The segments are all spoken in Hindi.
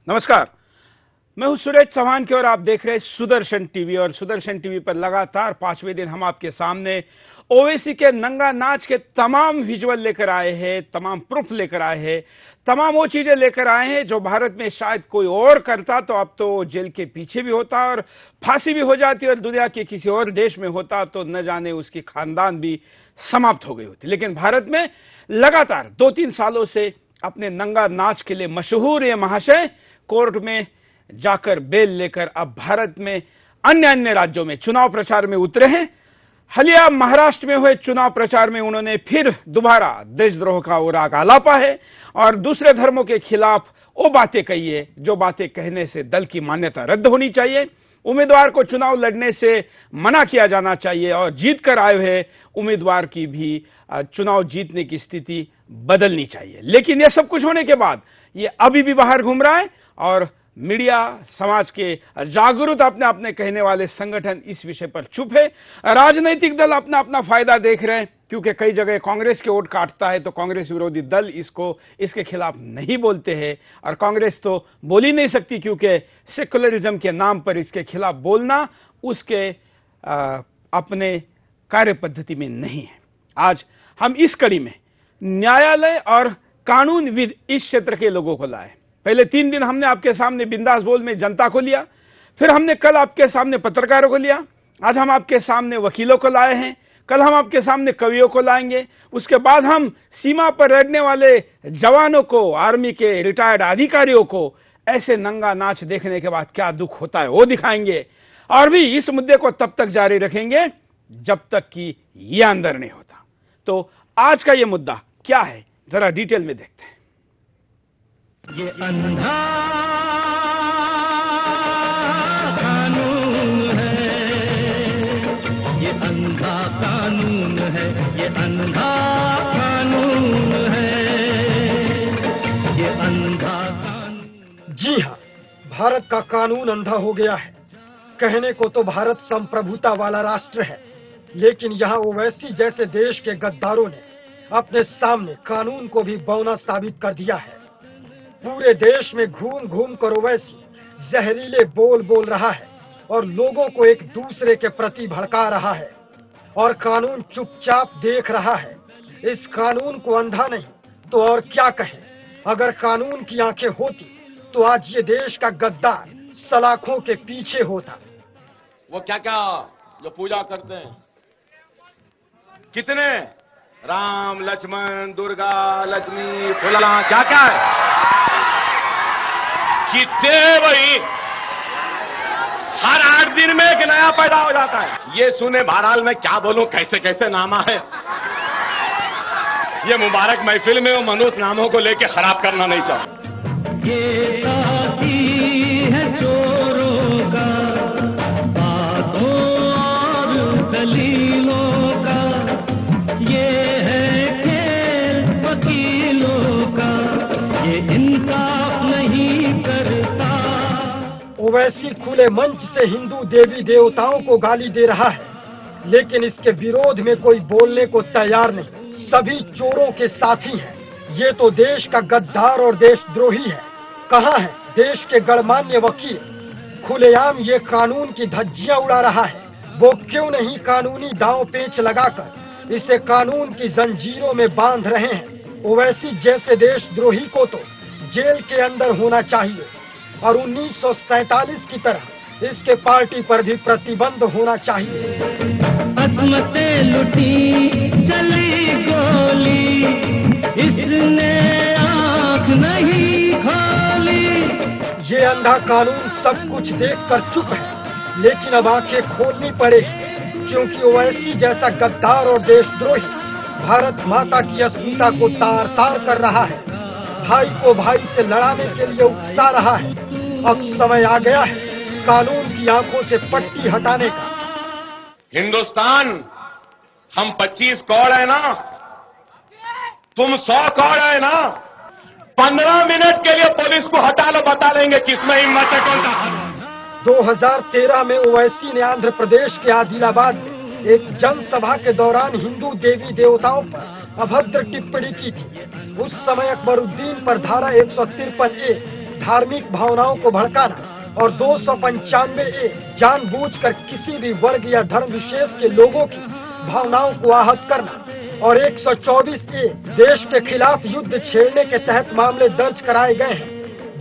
नमस्कार, मैं हूं सुरेश चौहान और आप देख रहे हैं सुदर्शन टीवी। और सुदर्शन टीवी पर लगातार 5वें दिन हम आपके सामने ओवैसी के नंगा नाच के तमाम विजुअल लेकर आए हैं, तमाम प्रूफ लेकर आए हैं, तमाम वो चीजें लेकर आए हैं जो भारत में शायद कोई और करता तो अब तो जेल के पीछे भी होता और फांसी भी हो जाती, और दुनिया के किसी और देश में होता तो न जाने उसकी खानदान भी समाप्त हो गई होती। लेकिन भारत में लगातार 2-3 सालों से अपने नंगा नाच के लिए मशहूर ये महाशय कोर्ट में जाकर बेल लेकर अब भारत में अन्य राज्यों में चुनाव प्रचार में उतरे हैं। हालिया महाराष्ट्र में हुए चुनाव प्रचार में उन्होंने फिर दोबारा देशद्रोह का राग आलापा है और दूसरे धर्मों के खिलाफ वो बातें कही है जो बातें कहने से दल की मान्यता रद्द होनी चाहिए, उम्मीदवार को चुनाव लड़ने से मना किया जाना चाहिए और जीत कर आए हुए उम्मीदवार की भी चुनाव जीतने की स्थिति बदलनी चाहिए। लेकिन यह सब कुछ होने के बाद ये अभी भी बाहर घूम रहा है और मीडिया, समाज के जागरूक अपने अपने कहने वाले संगठन इस विषय पर चुप है। राजनीतिक दल अपना अपना फायदा देख रहे हैं क्योंकि कई जगह कांग्रेस के वोट काटता है तो कांग्रेस विरोधी दल इसके खिलाफ नहीं बोलते हैं और कांग्रेस तो बोल ही नहीं सकती क्योंकि सेकुलरिज्म के नाम पर इसके खिलाफ बोलना उसके अपने कार्य पद्धति में नहीं है। आज हम इस कड़ी में न्यायालय और कानूनविद इस क्षेत्र के लोगों को लाए। पहले 3 दिन हमने आपके सामने बिंदास बोल में जनता को लिया, फिर हमने कल आपके सामने पत्रकारों को लिया, आज हम आपके सामने वकीलों को लाए हैं, कल हम आपके सामने कवियों को लाएंगे, उसके बाद हम सीमा पर लड़ने वाले जवानों को, आर्मी के रिटायर्ड अधिकारियों को ऐसे नंगा नाच देखने के बाद क्या दुख होता है वो दिखाएंगे। और भी इस मुद्दे को तब तक जारी रखेंगे जब तक कि यह अंदर नहीं होता। तो आज का यह मुद्दा क्या है जरा डिटेल में देखते हैं। ये अंधा कानून है, ये अंधा कानून है, ये अंधा कानून है, ये अंधा कानून। जी हां, भारत का कानून अंधा हो गया है। कहने को तो भारत संप्रभुता वाला राष्ट्र है, लेकिन यहाँ ओवैसी जैसे देश के गद्दारों ने अपने सामने कानून को भी बौना साबित कर दिया है। पूरे देश में घूम घूम कर ओवैसी जहरीले बोल बोल रहा है और लोगों को एक दूसरे के प्रति भड़का रहा है और कानून चुपचाप देख रहा है। इस कानून को अंधा नहीं तो और क्या कहें। अगर कानून की आंखें होती तो आज ये देश का गद्दार सलाखों के पीछे होता। वो क्या क्या जो पूजा करते हैं, कितने राम, लक्ष्मण, दुर्गा, लक्ष्मी, फुला क्या क्या है, कितने भाई हर 8 दिन में एक नया पैदा हो जाता है। ये सुने बहरहाल मैं क्या बोलूं, कैसे कैसे नामा है। ये मुबारक महफिल में वो मनुष्य नामों को लेके खराब करना नहीं चाहता। ये साथी है चोरों का, बातों और दलीलों का, ये है खेल वकीलों का, ये इंसाफ नहीं करता। ओवैसी खुले मंच से हिंदू देवी देवताओं को गाली दे रहा है, लेकिन इसके विरोध में कोई बोलने को तैयार नहीं। सभी चोरों के साथी हैं। ये तो देश का गद्दार और देशद्रोही है। कहाँ है देश के गणमान्य वकील? खुलेआम ये कानून की धज्जियां उड़ा रहा है। वो क्यों नहीं कानूनी दांव पेंच लगाकर इसे कानून की जंजीरों में बांध रहे हैं? ओवैसी जैसे देशद्रोही को तो जेल के अंदर होना चाहिए और 1947 की तरह इसके पार्टी पर भी प्रतिबंध होना चाहिए। असमतें लुटी, चली गोली, इसने आंख नहीं खोली। ये अंधा कानून सब कुछ देखकर चुप है, लेकिन अब आंखें खोलनी पड़ेगी क्योंकि ओवैसी जैसा गद्दार और देशद्रोही भारत माता की अस्मिता को तार तार कर रहा है, भाई को भाई से लड़ाने के लिए उकसा रहा है। अब समय आ गया है कानून की आंखों से पट्टी हटाने का। हिंदुस्तान, हम 25 करोड़ है ना, तुम 100 करोड़ है ना। 15 मिनट के लिए पुलिस को हटा लो, बता लेंगे किसमें हिम्मत है, कौन सा। 2013 में ओवैसी ने आंध्र प्रदेश के आदिलाबाद में एक जनसभा के दौरान हिंदू देवी देवताओं पर अभद्र टिप्पणी की थी। उस समय अकबरुद्दीन पर धारा 153A धार्मिक भावनाओं को भड़काना और 295A जानबूझकर किसी भी वर्ग या धर्म विशेष के लोगों की भावनाओं को आहत करना और 124A देश के खिलाफ युद्ध छेड़ने के तहत मामले दर्ज कराए गए हैं।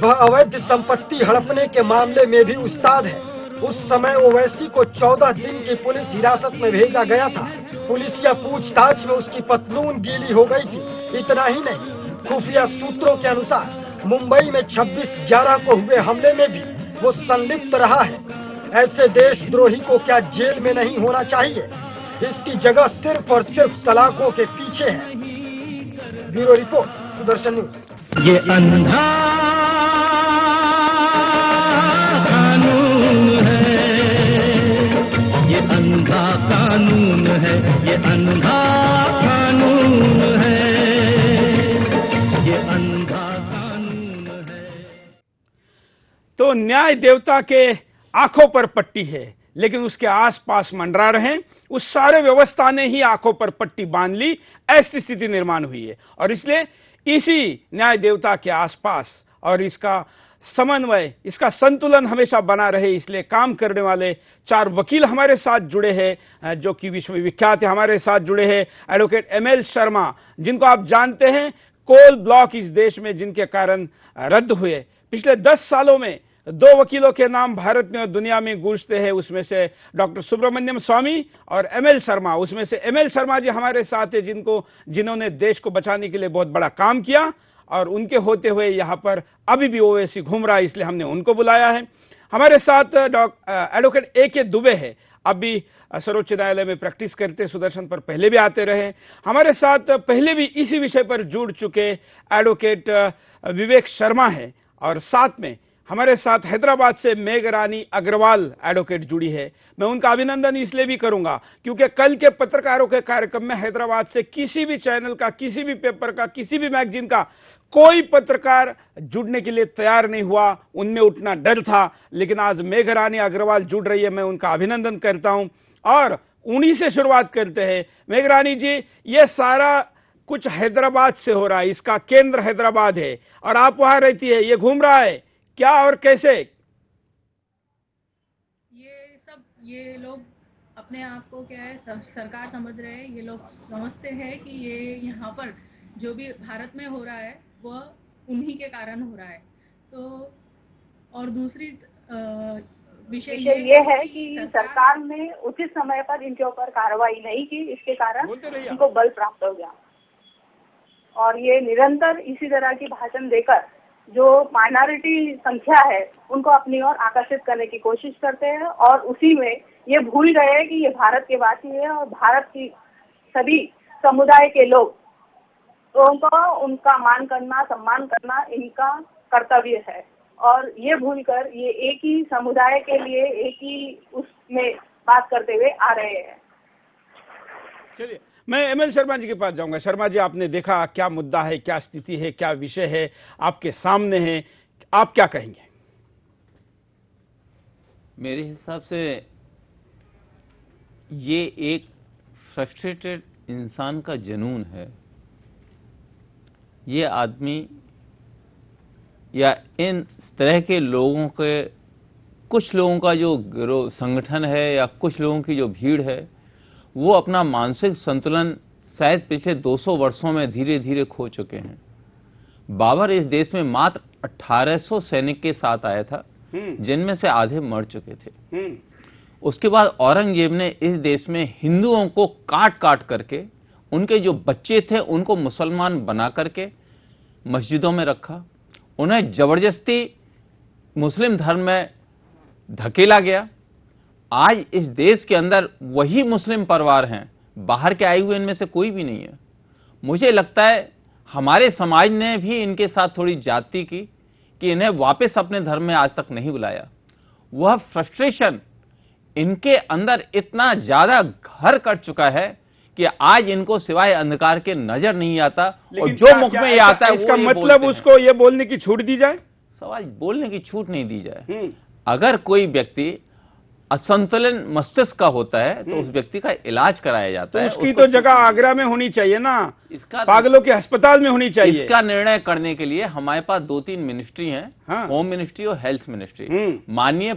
वह अवैध संपत्ति हड़पने के मामले में भी उस्ताद है। उस समय ओवैसी को 14 दिन की पुलिस हिरासत में भेजा गया था। पुलिसिया पूछताछ में उसकी पतलून गीली हो गई थी। इतना ही नहीं, खुफिया सूत्रों के अनुसार मुंबई में 26/11 को हुए हमले में भी वो संलिप्त रहा है। ऐसे देशद्रोही को क्या जेल में नहीं होना चाहिए? इसकी जगह सिर्फ और सिर्फ सलाखों के पीछे है। Bureau report, Sudarshan news. ये अंधा कानून है, ये अंधा कानून है, ये अंधा कानून है, ये अंधा कानून है। तो न्याय देवता के आंखों पर पट्टी है, लेकिन उसके आसपास मंडरा रहे उस सारे व्यवस्था ने ही आंखों पर पट्टी बांध ली। ऐसी स्थिति निर्माण हुई है और इसलिए इसी न्याय देवता के आसपास और इसका समन्वय, इसका संतुलन हमेशा बना रहे, इसलिए काम करने वाले 4 वकील हमारे साथ जुड़े हैं जो कि विश्वविख्यात है। हमारे साथ जुड़े हैं एडवोकेट ML शर्मा, जिनको आप जानते हैं कोल ब्लॉक इस देश में जिनके कारण रद्द हुए। पिछले 10 सालों में 2 वकीलों के नाम भारत में और दुनिया में गूंजते हैं, उसमें से डॉक्टर सुब्रमण्यम स्वामी और ML शर्मा। उसमें से ML शर्मा जी हमारे साथ है जिन्होंने देश को बचाने के लिए बहुत बड़ा काम किया और उनके होते हुए यहां पर अभी भी ओवैसी घूम रहा है, इसलिए हमने उनको बुलाया है। हमारे साथ एडवोकेट AK दुबे है, अभी सर्वोच्च न्यायालय में प्रैक्टिस करते, सुदर्शन पर पहले भी आते रहे। हमारे साथ पहले भी इसी विषय पर जुड़ चुके एडवोकेट विवेक शर्मा है और साथ में हमारे साथ हैदराबाद से मेघरानी अग्रवाल एडवोकेट जुड़ी है। मैं उनका अभिनंदन इसलिए भी करूंगा क्योंकि कल के पत्रकारों के कार्यक्रम में हैदराबाद से किसी भी चैनल का, किसी भी पेपर का, किसी भी मैगजीन का कोई पत्रकार जुड़ने के लिए तैयार नहीं हुआ, उनमें उठना डर था। लेकिन आज मेघरानी अग्रवाल जुड़ रही है, मैं उनका अभिनंदन करता हूं और उन्हीं से शुरुआत करते हैं। मेघरानी जी, ये सारा कुछ हैदराबाद से हो रहा है, इसका केंद्र हैदराबाद है और आप वहां रहती है, ये घूम रहा है क्या और कैसे? ये लोग अपने आप को क्या है सरकार समझ रहे हैं। ये लोग समझते हैं कि ये यहाँ पर जो भी भारत में हो रहा है वह उन्हीं के कारण हो रहा है। तो और दूसरी विषय ये है कि सरकार ने उचित समय पर इनके ऊपर कार्रवाई नहीं की, इसके कारण इनको बल प्राप्त हो गया और ये निरंतर इसी तरह की भाषण देकर जो माइनॉरिटी संख्या है उनको अपनी ओर आकर्षित करने की कोशिश करते हैं और उसी में ये भूल गए हैं कि ये भारत के वासी है और भारत की सभी समुदाय के लोग, तो उनका मान करना, सम्मान करना इनका कर्तव्य है और ये भूलकर ये एक ही समुदाय के लिए एक ही उसमें बात करते हुए आ रहे हैं। चलिए, मैं ML शर्मा जी के पास जाऊंगा। शर्मा जी, आपने देखा क्या मुद्दा है, क्या स्थिति है, क्या विषय है, आपके सामने है, आप क्या कहेंगे? मेरे हिसाब से ये एक फ्रस्ट्रेटेड इंसान का जुनून है। ये आदमी या इन तरह के लोगों के, कुछ लोगों का जो संगठन है या कुछ लोगों की जो भीड़ है, वो अपना मानसिक संतुलन शायद पिछले 200 वर्षों में धीरे धीरे खो चुके हैं। बाबर इस देश में मात्र 1800 सैनिक के साथ आया था, जिनमें से आधे मर चुके थे। उसके बाद औरंगजेब ने इस देश में हिंदुओं को काट काट करके, उनके जो बच्चे थे उनको मुसलमान बना करके मस्जिदों में रखा, उन्हें जबरदस्ती मुस्लिम धर्म में धकेला गया। आज इस देश के अंदर वही मुस्लिम परिवार हैं, बाहर के आए हुए इनमें से कोई भी नहीं है। मुझे लगता है हमारे समाज ने भी इनके साथ थोड़ी ज्यादती की कि इन्हें वापस अपने धर्म में आज तक नहीं बुलाया। वह फ्रस्ट्रेशन इनके अंदर इतना ज्यादा घर कर चुका है कि आज इनको सिवाय अंधकार के नजर नहीं आता और जो मुख में ये आता है इसका मतलब उसको ये बोलने की छूट दी जाए? सवाल बोलने की छूट नहीं दी जाए। अगर कोई व्यक्ति असंतुलन मस्तिष्क का होता है तो उस व्यक्ति का इलाज कराया जाता है। उसकी तो जगह आगरा में होनी चाहिए ना, इसका पागलों के अस्पताल में होनी चाहिए। इसका निर्णय करने के लिए हमारे पास 2-3 मिनिस्ट्री हैं, हाँ। होम मिनिस्ट्री और हेल्थ मिनिस्ट्री। माननीय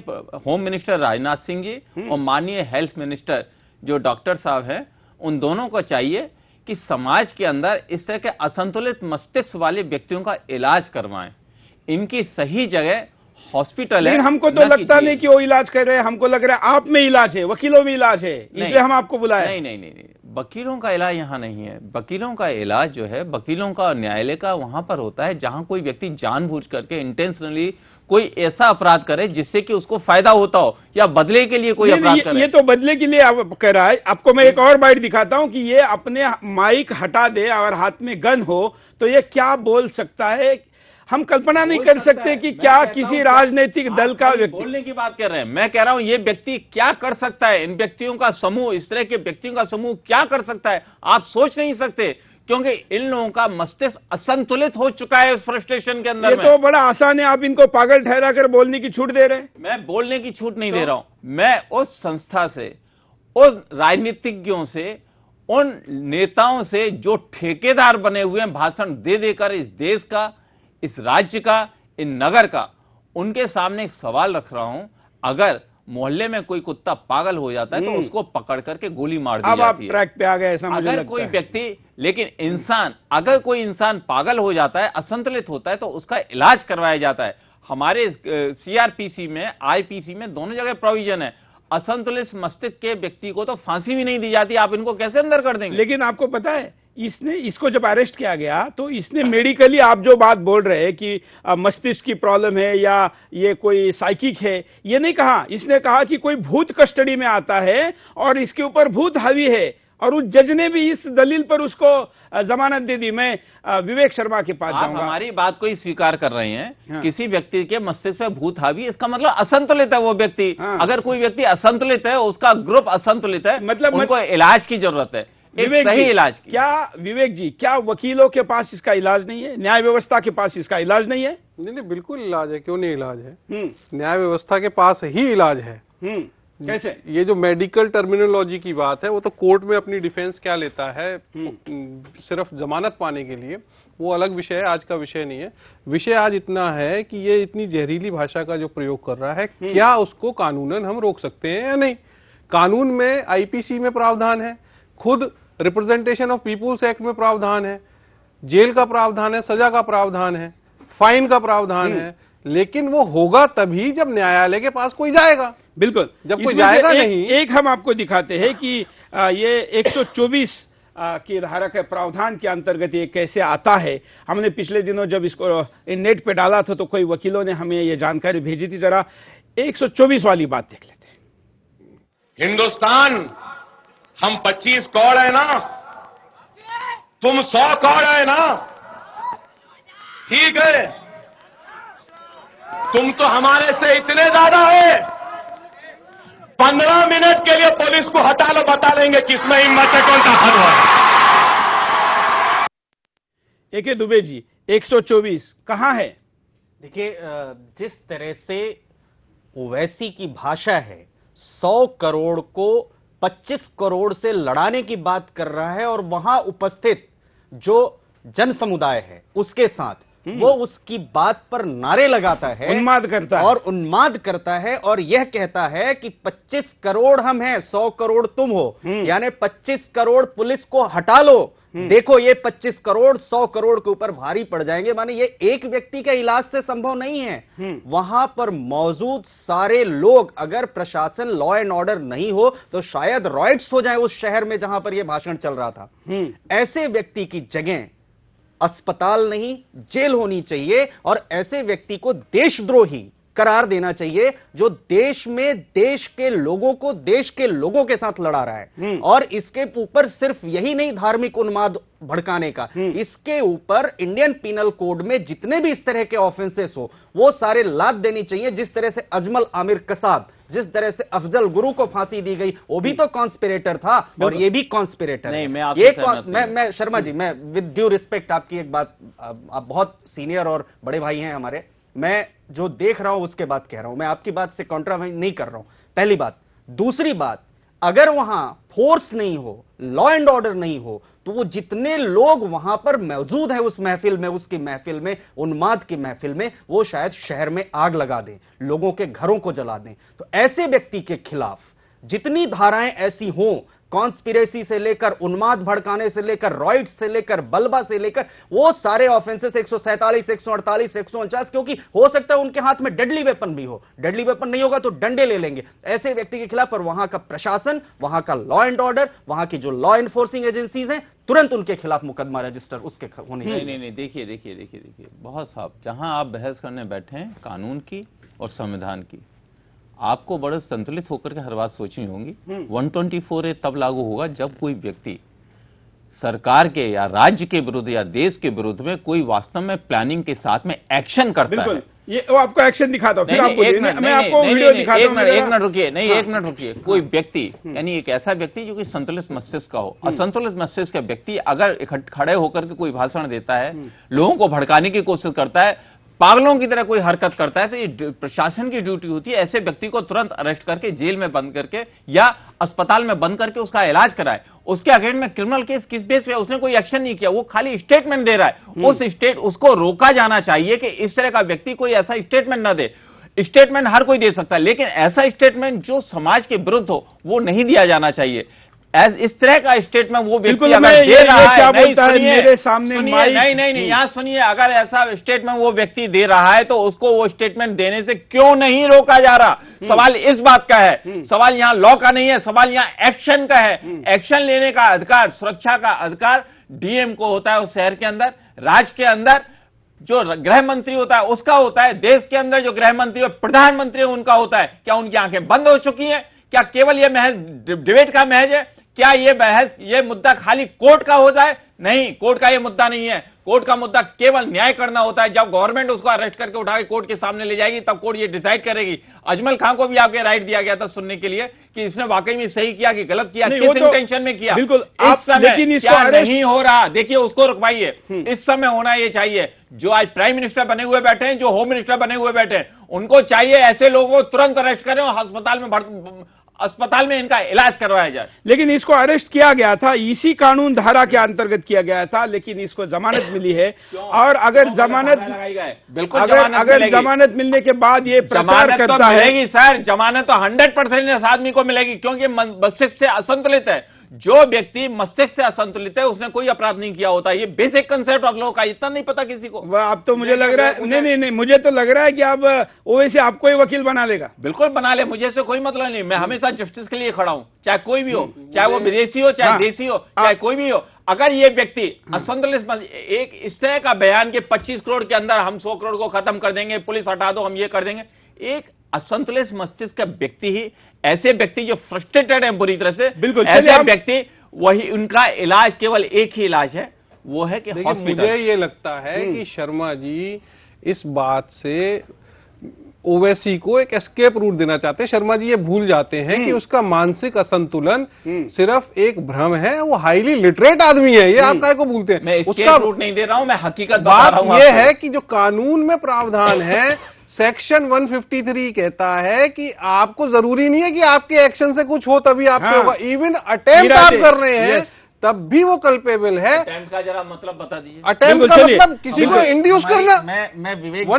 होम मिनिस्टर राजनाथ सिंह जी और माननीय हेल्थ मिनिस्टर जो डॉक्टर साहब हैं, उन दोनों को चाहिए कि समाज के अंदर इस तरह के असंतुलित मस्तिष्क वाले व्यक्तियों का इलाज करवाएं। इनकी सही जगह हॉस्पिटल है। लेकिन हमको तो लगता नहीं कि वो इलाज कर रहे हैं, हमको लग रहा है आप में इलाज है, वकीलों में इलाज है, इसलिए हम आपको बुलाए। नहीं, वकीलों का इलाज यहां नहीं है। वकीलों का इलाज जो है वकीलों का न्यायालय का वहां पर होता है जहां कोई व्यक्ति जानबूझ करके इंटेंशनली कोई ऐसा अपराध करे जिससे कि उसको फायदा होता हो या बदले के लिए कोई अपराध करे। ये तो बदले के लिए आप कह रहा है। आपको मैं एक और बाइट दिखाता हूं कि ये अपने माइक हटा दे और हाथ में गन हो तो ये क्या बोल सकता है। हम कल्पना नहीं कर सकते कि क्या किसी राजनीतिक दल का व्यक्ति बोलने की बात कर रहे हैं। मैं कह रहा हूं ये व्यक्ति क्या कर सकता है, इन व्यक्तियों का समूह, इस तरह के व्यक्तियों का समूह क्या कर सकता है, आप सोच नहीं सकते, क्योंकि इन लोगों का मस्तिष्क असंतुलित हो चुका है उस फ्रस्ट्रेशन के अंदर। ये तो बड़ा आसान है, आप इनको पागल ठहरा कर बोलने की छूट दे रहे हैं। मैं बोलने की छूट नहीं दे रहा हूं, मैं उस संस्था से, उस राजनीतिज्ञों से, उन नेताओं से जो ठेकेदार बने हुए हैं भाषण दे देकर इस देश का, इस राज्य का, इन नगर का, उनके सामने एक सवाल रख रहा हूं। अगर मोहल्ले में कोई कुत्ता पागल हो जाता है तो उसको पकड़ करके गोली मार दी जाती है। अब आप ट्रैक पे आ गए ऐसा मुझे लगता है। अगर कोई व्यक्ति, लेकिन इंसान, अगर कोई इंसान पागल हो जाता है, असंतुलित होता है तो उसका इलाज करवाया जाता है। हमारे सीआरपीसी में, आईपीसी में दोनों जगह प्रोविजन है। असंतुलित मस्तिष्क के व्यक्ति को तो फांसी भी नहीं दी जाती, आप इनको कैसे अंदर कर देंगे? लेकिन आपको पता है इसको जब अरेस्ट किया गया तो इसने मेडिकली, आप जो बात बोल रहे हैं कि मस्तिष्क की प्रॉब्लम है या ये कोई साइकिक है, ये नहीं कहा। इसने कहा कि कोई भूत कस्टडी में आता है और इसके ऊपर भूत हावी है, और उस जज ने भी इस दलील पर उसको जमानत दे दी। मैं विवेक शर्मा के पास जाऊंगा। हमारी बात को ही स्वीकार कर रहे हैं। हाँ। किसी व्यक्ति के मस्तिष्क में भूत हावी, इसका मतलब असंतुलित है वो व्यक्ति। हाँ। अगर कोई व्यक्ति असंतुलित है, उसका ग्रुप असंतुलित है, मतलब उनको इलाज की जरूरत है, सही इलाज की। क्या विवेक जी, क्या वकीलों के पास इसका इलाज नहीं है? न्याय व्यवस्था के पास इसका इलाज नहीं है? नहीं, बिल्कुल इलाज है, क्यों नहीं इलाज है। न्याय व्यवस्था के पास ही इलाज है। कैसे? ये जो मेडिकल टर्मिनोलॉजी की बात है, वो तो कोर्ट में अपनी डिफेंस क्या लेता है सिर्फ जमानत पाने के लिए, वो अलग विषय है, आज का विषय नहीं है। विषय आज इतना है कि ये इतनी जहरीली भाषा का जो प्रयोग कर रहा है, क्या उसको कानूनन हम रोक सकते हैं या नहीं। कानून में, आईपीसी में प्रावधान है, खुद रिप्रेजेंटेशन ऑफ पीपुल्स एक्ट में प्रावधान है, जेल का प्रावधान है, सजा का प्रावधान है, फाइन का प्रावधान है, लेकिन वो होगा तभी जब न्यायालय के पास कोई जाएगा। बिल्कुल, जब कोई जाएगा नहीं। एक हम आपको दिखाते हैं कि ये 124 की धारा के प्रावधान के अंतर्गत ये कैसे आता है। हमने पिछले दिनों जब इसको नेट पे डाला था तो कोई वकीलों ने हमें ये जानकारी भेजी थी। जरा 124 वाली बात देख लेते हैं। हिंदुस्तान, हम 25 करोड़ है ना, तुम 100 करोड़ है ना, ठीक है। तुम तो हमारे से इतने ज्यादा है, 15 मिनट के लिए पुलिस को हटा लो, बता लेंगे किसमें हिम्मत है, कौन ताकत है। एके दुबे जी, 124 कहां है? देखिए, जिस तरह से ओवैसी की भाषा है, 100 करोड़ को 25 करोड़ से लड़ाने की बात कर रहा है, और वहां उपस्थित जो जन समुदाय है उसके साथ वो उसकी बात पर नारे लगाता है, उन्माद करता है और यह कहता है कि 25 करोड़ हम हैं, 100 करोड़ तुम हो, यानी 25 करोड़ पुलिस को हटा लो। देखो ये 25 करोड़ 100 करोड़ के ऊपर भारी पड़ जाएंगे। माने ये एक व्यक्ति के इलाज से संभव नहीं है। वहां पर मौजूद सारे लोग, अगर प्रशासन लॉ एंड ऑर्डर नहीं हो तो शायद रॉयट्स हो जाए उस शहर में जहां पर यह भाषण चल रहा था। ऐसे व्यक्ति की जगह अस्पताल नहीं, जेल होनी चाहिए, और ऐसे व्यक्ति को देशद्रोही करार देना चाहिए जो देश में देश के लोगों को, देश के लोगों के साथ लड़ा रहा है। और इसके ऊपर सिर्फ यही नहीं धार्मिक उन्माद भड़काने का, इसके ऊपर इंडियन पीनल कोड में जितने भी इस तरह के ऑफेंसेस हो वो सारे लाद देनी चाहिए। जिस तरह से अजमल आमिर कसाब, जिस तरह से अफजल गुरु को फांसी दी गई, वो भी तो कॉन्स्पिरेटर था और ये भी कॉन्स्पिरेटर नहीं, है। मैं शर्मा जी, मैं विद ड्यू रिस्पेक्ट आपकी एक बात, आप बहुत सीनियर और बड़े भाई हैं हमारे, मैं जो देख रहा हूं उसके बात कह रहा हूं, मैं आपकी बात से कॉन्ट्रा नहीं कर रहा हूं। पहली बात, दूसरी बात, अगर वहां फोर्स नहीं हो, लॉ एंड ऑर्डर नहीं हो, तो वो जितने लोग वहां पर मौजूद हैं उस महफिल में, उसकी महफिल में, उन्माद की महफिल में, वो शायद शहर में आग लगा दें, लोगों के घरों को जला दें। तो ऐसे व्यक्ति के खिलाफ जितनी धाराएं ऐसी हों, कॉन्स्पिरेसी से लेकर, उन्माद भड़काने से लेकर, रॉइट्स से लेकर, बलबा से लेकर, वो सारे ऑफेंसेस 147, 148, 149, क्योंकि हो सकता है उनके हाथ में डेडली वेपन भी हो। डेडली वेपन नहीं होगा तो डंडे ले लेंगे ऐसे व्यक्ति के खिलाफ। और वहां का प्रशासन, वहां का लॉ एंड ऑर्डर, वहां की जो लॉ एनफोर्सिंग एजेंसीज हैं, तुरंत उनके खिलाफ मुकदमा रजिस्टर उसके होने चाहिए। नहीं, देखिए बहुत साहब, जहां आप बहस करने बैठे हैं कानून की और संविधान की, आपको बड़े संतुलित होकर के हर बात सोचनी होगी। 124A तब लागू होगा जब कोई व्यक्ति सरकार के या राज्य के विरुद्ध या देश के विरुद्ध में कोई वास्तव में प्लानिंग के साथ में एक्शन करता है। ये वो आपको एक्शन दिखाता हूं, फिर आप बोलिए। मैं आपको वीडियो दिखाता हूं। एक मिनट रुकिए, नहीं एक मिनट रुकिए। कोई व्यक्ति, यानी एक ऐसा व्यक्ति जो कि संतुलित मस्तिष्क का हो, असंतुलित मस्तिष्क का व्यक्ति अगर खड़े होकर के कोई भाषण देता है, लोगों को भड़काने की कोशिश करता है, पागलों की तरह कोई हरकत करता है, तो ये प्रशासन की ड्यूटी होती है ऐसे व्यक्ति को तुरंत अरेस्ट करके जेल में बंद करके या अस्पताल में बंद करके उसका इलाज कराए। उसके अगेंस्ट में क्रिमिनल केस किस बेस पे? उसने कोई एक्शन नहीं किया, वो खाली स्टेटमेंट दे रहा है। उसको रोका जाना चाहिए कि इस तरह का व्यक्ति कोई ऐसा स्टेटमेंट न दे। स्टेटमेंट हर कोई दे सकता है, लेकिन ऐसा स्टेटमेंट जो समाज के विरुद्ध हो वो नहीं दिया जाना चाहिए। इस तरह का स्टेटमेंट वो व्यक्ति अगर दे रहा है, क्या बोलता है मेरे सामने, नहीं, यहाँ सुनिए, अगर ऐसा स्टेटमेंट वो व्यक्ति दे रहा है तो उसको वो स्टेटमेंट देने से क्यों नहीं रोका जा रहा? सवाल इस बात का है। सवाल यहाँ लॉ का नहीं है, सवाल यहाँ एक्शन का है। एक्शन लेने का अधिकार, सुरक्षा का अधिकार डीएम को होता है उस शहर के अंदर, राज्य के अंदर जो गृह मंत्री होता है उसका होता है, देश के अंदर जो गृह मंत्री और प्रधानमंत्री उनका होता है। क्या उनकी आंखें बंद हो चुकी हैं? क्या केवल यह महज डिबेट का महज है? क्या ये बहस, ये मुद्दा खाली कोर्ट का हो जाए? नहीं, कोर्ट का ये मुद्दा नहीं है। कोर्ट का मुद्दा केवल न्याय करना होता है। जब गवर्नमेंट उसको अरेस्ट करके उठा के कोर्ट के सामने ले जाएगी तब कोर्ट ये डिसाइड करेगी। अजमल खान को भी आपके राइट दिया गया था सुनने के लिए कि इसने वाकई में सही किया कि गलत किया, किस इंटेंशन में किया। बिल्कुल, इस समय क्या नहीं हो रहा, देखिए उसको रुकवाइए। इस समय होना ये चाहिए, जो आज प्राइम मिनिस्टर बने हुए बैठे हैं, जो होम मिनिस्टर बने हुए बैठे हैं, उनको चाहिए ऐसे लोगों को तुरंत अरेस्ट करें और अस्पताल में इनका इलाज करवाया जाए। लेकिन इसको अरेस्ट किया गया था, इसी कानून धारा के अंतर्गत किया गया था, लेकिन इसको जमानत मिली है। और अगर जमानत, बिल्कुल अगर जमानत मिलने के बाद ये प्रचार करता है, मिलेगी सर, जमानत तो 100% इस आदमी को मिलेगी, क्योंकि मस्तिष्क से असंतुलित है। जो व्यक्ति मस्तिष्क से असंतुलित है उसने कोई अपराध नहीं किया होता। ये बेसिक कंसेप्ट आप लोगों का इतना नहीं पता किसी को। अब तो मुझे लग रहा है, नहीं, मुझे तो लग रहा है कि अब ओवैसी आपको ही वकील बना लेगा। बिल्कुल बना ले, मुझे से कोई मतलब नहीं। मैं हमेशा जस्टिस के लिए खड़ा हूं, चाहे कोई भी हो, चाहे वो विदेशी हो, चाहे देशी हो, चाहे कोई भी हो। अगर ये व्यक्ति असंतुलित, एक इस तरह का बयान के 25 करोड़ के अंदर हम 100 करोड़ को खत्म कर देंगे, पुलिस हटा दो, हम ये कर देंगे, एक असंतुलित मस्तिष्क का व्यक्ति ही, ऐसे व्यक्ति जो फ्रस्ट्रेटेड है बुरी तरह से, बिल्कुल ऐसे व्यक्ति, वही उनका इलाज केवल एक ही इलाज है, वो है कि हॉस्पिटल। मुझे ये लगता है कि शर्मा जी इस बात से ओवैसी को एक एस्केप रूट देना चाहते हैं। शर्मा जी ये भूल जाते हैं कि उसका मानसिक असंतुलन सिर्फ एक भ्रम है, वो हाईली लिटरेट आदमी है। ये आप काय को भूलते हैं। मैं एस्केप रूट नहीं दे रहा हूं, मैं हकीकत बता रहा हूं। बात ये है कि जो कानून में प्रावधान है, सेक्शन 153 कहता है कि आपको जरूरी नहीं है कि आपके एक्शन से कुछ हो तभी आपको होगा। इवन अटेम्प्ट आप कर रहे हैं तब भी वो कल्पेबल है। अटेम्प्ट का जरा मतलब बता दीजिए। अटेम्प्ट का मतलब किसी को इंड्यूस करना। मैं विवेक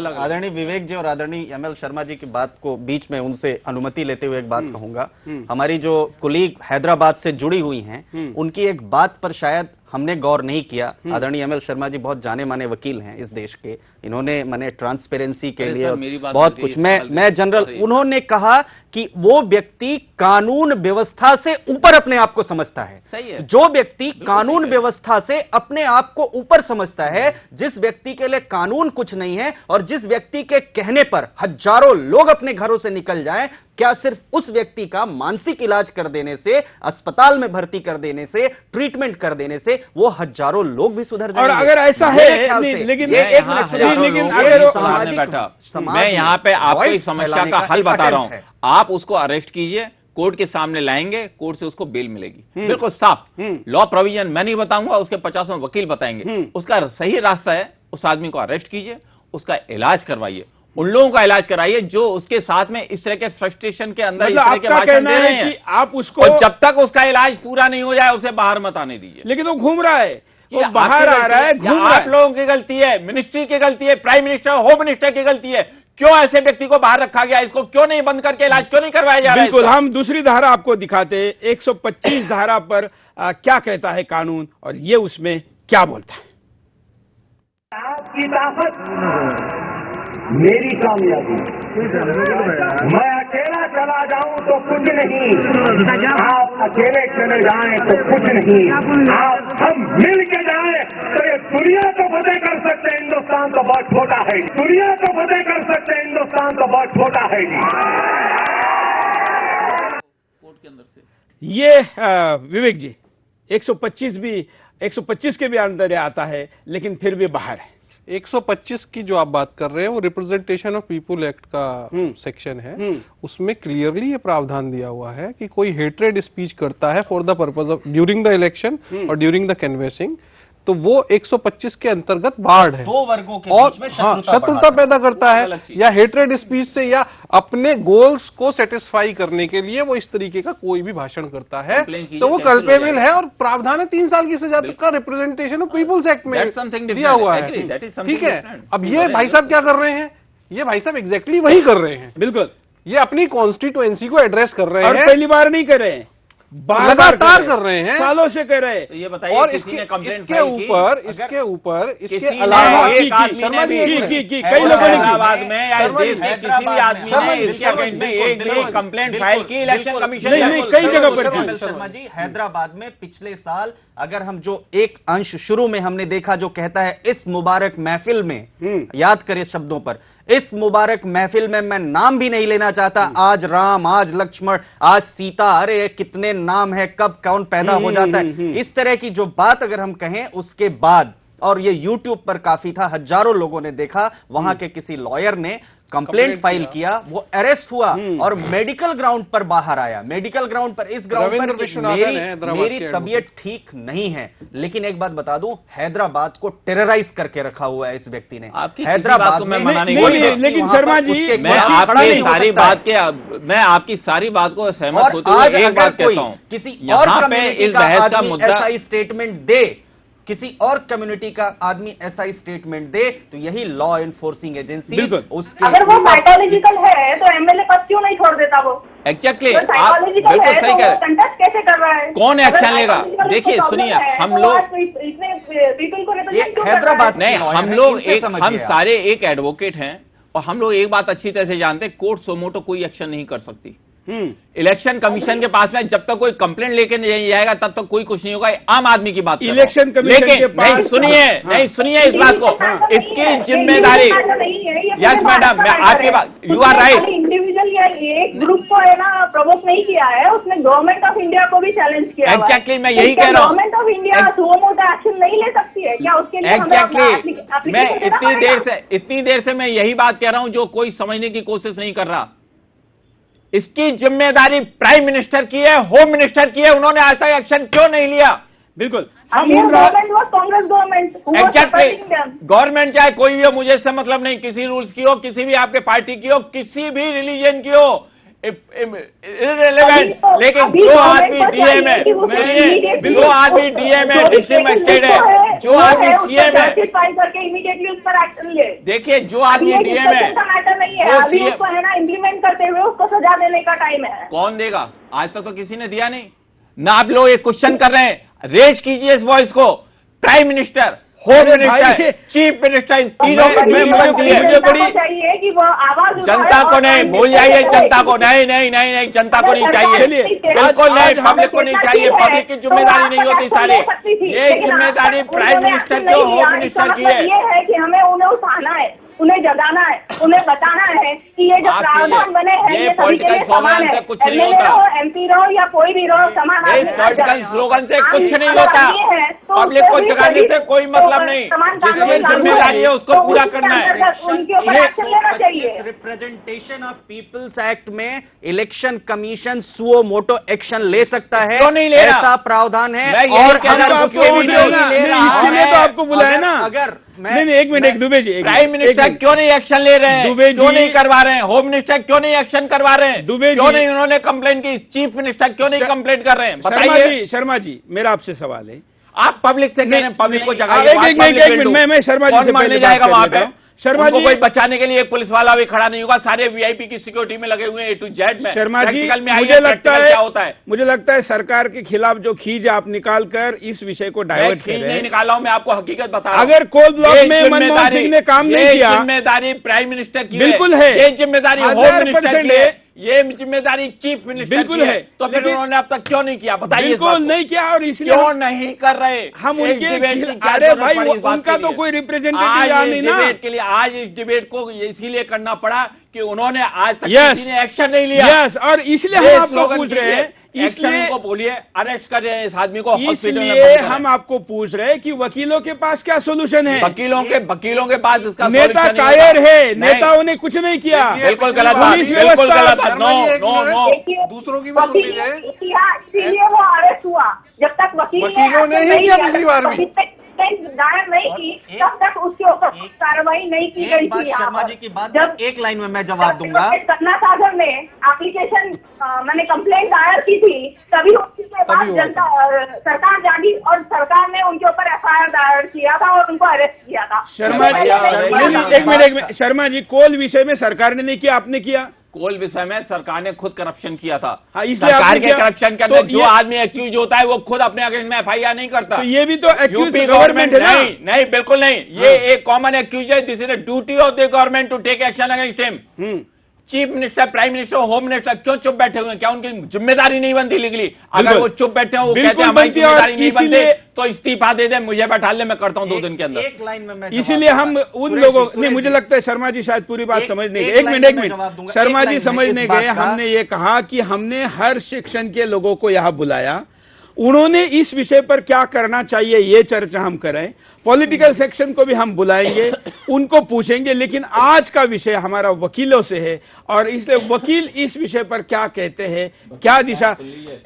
आदरणीय विवेक जी और आदरणीय एमएल शर्मा जी की बात को बीच में उनसे अनुमति लेते हुए एक बात कहूंगा। हमारी जो कुलीग हैदराबाद से जुड़ी हुई हैं, उनकी एक बात पर शायद हमने गौर नहीं किया। आदरणीय एमएल शर्मा जी बहुत जाने माने वकील हैं इस देश के, इन्होंने मैंने ट्रांसपेरेंसी के लिए बहुत कुछ, मैं जनरल, उन्होंने कहा कि वो व्यक्ति कानून व्यवस्था से ऊपर अपने आप को समझता है। सही है। जो व्यक्ति कानून व्यवस्था से अपने आप को ऊपर समझता है, जिस व्यक्ति के लिए कानून कुछ नहीं है और जिस व्यक्ति के कहने पर हजारों लोग अपने घरों से निकल जाएं, क्या सिर्फ उस व्यक्ति का मानसिक इलाज कर देने से, अस्पताल में भर्ती कर देने से, ट्रीटमेंट कर देने से वो हजारों लोग भी सुधर जाएंगे? और अगर ऐसा है, लेकिन मैं यहाँ पे आपको इस समस्या का हल बता रहा हूं। आप उसको अरेस्ट कीजिए, कोर्ट के सामने लाएंगे, कोर्ट से उसको बेल मिलेगी, बिल्कुल साफ। लॉ प्रोविजन मैं नहीं बताऊंगा, उसके 50 वकील बताएंगे। उसका सही रास्ता है, उस आदमी को अरेस्ट कीजिए, उसका इलाज करवाइए, उन लोगों का इलाज कराइए जो उसके साथ में इस तरह के फ्रस्ट्रेशन के अंदर इस तरह के भाषण दे रहे हैं। आप उसको, और जब तक उसका इलाज पूरा नहीं हो जाए उसे बाहर मत आने दीजिए। लेकिन वो घूम रहा है, वो बाहर आ रहा है, घूम रहा है। आप लोगों की गलती है, मिनिस्ट्री की गलती है, प्राइम मिनिस्टर, होम मिनिस्टर की गलती है। क्यों ऐसे व्यक्ति को बाहर रखा गया? इसको क्यों नहीं बंद करके इलाज क्यों नहीं करवाया जा रहा है? बिल्कुल, हम दूसरी धारा आपको दिखाते हैं। 125 धारा पर क्या कहता है कानून और ये उसमें क्या बोलता है। आपकी ताकत मेरी कामयाबी, मैं अकेला चला जाऊं तो कुछ नहीं, आप अकेले चले जाएं तो कुछ नहीं, आप हम मिल के जाएं तो ये दुनिया को फतेह कर सकते हैं। हिंदुस्तान तो बहुत छोटा है, दुनिया को फतेह कर सकते हैं। हिंदुस्तान तो बहुत छोटा है जी। कोर्ट के अंदर से ये विवेक जी 125 के भी अंदर आता है, लेकिन फिर भी बाहर है। 125 की जो आप बात कर रहे हैं वो रिप्रेजेंटेशन ऑफ पीपुल एक्ट का सेक्शन है। उसमें क्लियरली ये प्रावधान दिया हुआ है कि कोई हेट्रेड स्पीच करता है for the purpose of during the election और ड्यूरिंग द कैनवेसिंग, तो वो 125 के अंतर्गत बार्ड है। दो वर्गों के और बीच में शत्रुता पैदा करता है, या हेट्रेड स्पीच से या अपने गोल्स को सेटिस्फाई करने के लिए वो इस तरीके का कोई भी भाषण करता है तो वो कल्पेबल है। और प्रावधान है 3 साल की सजा तक का रिप्रेजेंटेशन ऑफ पीपुल्स एक्ट में दिया हुआ है। ठीक है, अब ये भाई साहब क्या कर रहे हैं? ये भाई साहब एग्जैक्टली वही कर रहे हैं। बिल्कुल, ये अपनी कॉन्स्टिट्यूएंसी को एड्रेस कर रहे हैं, और पहली बार नहीं कर रहे हैं, लगातार कर रहे हैं, सालों से कर रहे हैं। तो ये बताइए, और किसी ने कंप्लेंट इसके ऊपर इसके किसी अलावा ने एक आदमी ने भी कई लोगों ने हैदराबाद में या देश में किसी भी आदमी ने इसके अगेंस्ट में एक कंप्लेंट फाइल की इलेक्शन कमीशन ने? नहीं, कई जगह पर। शर्मा जी, हैदराबाद में पिछले साल अगर हम जो एक अंश शुरू में हमने देखा जो कहता है इस मुबारक महफिल में, याद करें शब्दों पर, इस मुबारक महफिल में मैं नाम भी नहीं लेना चाहता, आज राम, आज लक्ष्मण, आज सीता, अरे कितने नाम है, कब कौन पैदा हो जाता है, इस तरह की जो बात अगर हम कहें उसके बाद, और ये YouTube पर काफी था, हजारों लोगों ने देखा, वहां के किसी लॉयर ने कंप्लेंट फाइल किया, वो अरेस्ट हुआ और मेडिकल ग्राउंड पर बाहर आया। मेडिकल ग्राउंड पर, इस ग्राउंड पर मेरी तबीयत ठीक नहीं है। लेकिन एक बात बता दूं, हैदराबाद को टेरराइज करके रखा हुआ है इस व्यक्ति ने। हैदराबाद को मैं मना नहीं करूंगा, लेकिन शर्मा जी मैं आपकी सारी बात को सहमत होते हुए एक बात कहता हूं, किसी और कम्युनिटी का आदमी ऐसा ही स्टेटमेंट दे, किसी और कम्युनिटी का आदमी ऐसा ही स्टेटमेंट दे, तो यही लॉ एनफोर्सिंग एजेंसी उसके, अगर वो साइकोलॉजिकल है तो एमएलए पद क्यों नहीं छोड़ देता? वो एग्जैक्टली साइकोलॉजिकल है तो वो कंटेस्ट कैसे कर रहा है? कौन एक्शन लेगा? देखिए सुनिए, हम लोग इतने पीपल को हैदराबाद नहीं, हम लोग हम सारे एक एडवोकेट हैं और हम लोग एक बात अच्छी तरह से जानते हैं, कोर्ट सोमोटो कोई एक्शन नहीं कर सकती। इलेक्शन कमीशन के पास में जब तक कोई कंप्लेंट लेके नहीं जाएगा तब तक कोई कुछ नहीं होगा। आम आदमी की बात, इलेक्शन कमीशन के पास, नहीं सुनिए इस बात को, इसकी जिम्मेदारी, यस मैडम, मैं आपकी बात, यू आर राइट, इंडिविजुअल या एक ग्रुप को है ना प्रवोक नहीं किया है, उसने गवर्नमेंट ऑफ इंडिया को भी चैलेंज किया। एग्जैक्टली, मैं यही कह रहा हूँ, government of India suo motu action नहीं ले सकती है क्या? उसके लिए एग्जैक्टली, मैं इतनी देर से मैं यही बात कह रहा हूं जो कोई समझने की कोशिश नहीं कर रहा। इसकी जिम्मेदारी प्राइम मिनिस्टर की है, होम मिनिस्टर की है, उन्होंने आज तक एक्शन क्यों नहीं लिया? बिल्कुल, हम कांग्रेस गवर्नमेंट, एग्जैक्टली, गवर्नमेंट चाहे कोई भी हो, मुझे इससे मतलब नहीं, किसी रूल्स की हो, किसी भी आपके पार्टी की हो, किसी भी रिलीजन की हो, इररिलेवेंट, लेकिन जो आदमी डीएम है, जो आदमी डीएम है, डिस्ट्रिक्ट मजिस्ट्रेट है, जो आदमी सीएम है, करके इमीडिएटली उस पर एक्शन ले। देखिए जो आदमी डीएम है, मैटर नहीं है, अभी उसको है ना इम्प्लीमेंट करते हुए उसको सजा देने का टाइम है। कौन देगा? आज तक तो किसी ने दिया नहीं ना। आप लोग एक क्वेश्चन कर रहे हैं, रेज कीजिए इस वॉइस को, prime minister, home minister, chief minister, इन तीनों मुझे बड़ी चाहिए कि वो आवाज जनता को नहीं भूल जाइए, जनता को नहीं, जनता को नहीं चाहिए, बिल्कुल नहीं, पब्लिक को नहीं चाहिए, पब्लिक की जिम्मेदारी नहीं होती सारी, ये जिम्मेदारी प्राइम मिनिस्टर की, होम मिनिस्टर की है। ये है कि हमें उन्हें उठाना है, उन्हें जगाना है, उन्हें बताना है कि कि ये जो प्रावधान बने हैं ये सभी के लिए समान है, एमएलए रहो, एमपी रहो या कोई भी रहो, समान पॉलिटिकल स्लोगन से कुछ नहीं होता, पब्लिक को जगाने से कोई मतलब नहीं, जिसकी जिम्मेदारी है उसको पूरा करना है, उनके ऊपर एक्शन लेना चाहिए। रिप्रेजेंटेशन ऑफ पीपल्स एक्ट में election commission suo motu action ले सकता है, क्यों नहीं ले रहा? ऐसा प्रावधान है। और इसलिए तो आपको बुलाया ना। अगर नहीं, एक minute, Dubey ji, prime minister क्यों नहीं एक्शन ले रहे हैं, क्यों नहीं करवा रहे हैं, होम मिनिस्टर क्यों नहीं एक्शन करवा रहे हैं, क्यों नहीं उन्होंने कंप्लेन की, चीफ मिनिस्टर क्यों नहीं कंप्लेन कर रहे हैं, बताइए। शर्मा जी, मेरा आपसे सवाल है, आप पब्लिक से कह रहे हैं, पब्लिक को जगाइए। मैं शर्मा जी से मानने जाएगा वहां पे? शर्मा जी, कोई बचाने के लिए एक पुलिस वाला भी खड़ा नहीं होगा, सारे वीआईपी की सिक्योरिटी में लगे हुए हैं, A to Z में। शर्मा जी, मुझे लगता है क्या होता है, मुझे लगता है सरकार के खिलाफ जो खींच आप निकाल कर इस विषय को डाइवर्ट कर रहे हैं। नहीं निकाला हूं, मैं आपको हकीकत बता रहा हूं। अगर कोल ब्लॉक में मनमोहन सिंह ने काम नहीं किया, जिम्मेदारी प्राइम मिनिस्टर की बिल्कुल है, ये जिम्मेदारी होम मिनिस्टर की है, ये जिम्मेदारी चीफ मिनिस्टर बिल्कुल की है। तो फिर उन्होंने अब तक क्यों नहीं किया, बताइए। बिल्कुल नहीं किया, और इसलिए क्यों नहीं कर रहे हम उनके, अरे भाई उनका तो कोई रिप्रेजेंटेटिव नहीं ना। डिबेट के लिए आज इस डिबेट को इसीलिए करना पड़ा कि उन्होंने आज तक किसी ने एक्शन नहीं लिया। यस, और इसलिए हम आपको पूछ रहे हैं, इसलिए को बोलिए अरेस्ट कर रहे हैं इस आदमी को, इसलिए हम आपको पूछ रहे हैं कि वकीलों के पास क्या सोल्यूशन है। वकीलों के पास इसका नेता कायर है, नेताओं ने कुछ नहीं किया, बिल्कुल गलत बात, बिल्कुल गलत बात। नो नो नो, दूसरों की बात सुनी है, इसीलिए वो अरेस्ट हुआ। जब तक वकीलों ने ही किया पिछली बार भी दायर नहीं की, तब तक उसके ऊपर कार्रवाई नहीं की गई थी। शर्मा जी की बात जब एक लाइन में मैं जवाब दूंगा। सतना सागर में एप्लीकेशन मैंने कंप्लेंट दायर की थी, तभी उसके बाद जनता सरकार जागी और सरकार ने उनके ऊपर एफआईआर दायर किया था और उनको अरेस्ट किया था। शर्मा जी, एक मिनट, शर्मा जी, कोल विषय में सरकार ने नहीं किया, आपने किया। कोल विषय में सरकार ने खुद करप्शन किया था। हाँ, इसलिए सरकार के करप्शन के अंदर जो आदमी एक्यूज होता है वो खुद अपने अगेंस्ट में एफआईआर नहीं करता। तो ये भी तो एक्यूज गवर्नमेंट है ना? नहीं बिल्कुल नहीं, ये एक कॉमन एक्यूज है। This is the duty of the government to take action against him. Chief minister, prime minister, home minister क्यों चुप बैठे हुए हैं? क्या उनकी जिम्मेदारी नहीं बनती लीगली? अगर वो चुप बैठे हो, वो कहते हैं हमारी जिम्मेदारी नहीं बनती, तो इस्तीफा दे दे, मुझे बैठा ले, मैं करता हूं 2 दिन के अंदर। एक लाइन में मैं इसीलिए हम उन लोगों नहीं, मुझे लगता है शर्मा जी शायद पूरी बात समझ नहीं गए। एक मिनट, शर्मा जी समझ नहीं गए। हमने ये कहा कि हमने हर सेक्शन के लोगों को यहां बुलाया, उन्होंने इस विषय पर क्या करना चाहिए ये चर्चा हम करें। पॉलिटिकल सेक्शन को भी हम बुलाएंगे, उनको पूछेंगे, लेकिन आज का विषय हमारा वकीलों से है और इसलिए वकील इस विषय पर क्या कहते हैं, क्या दिशा।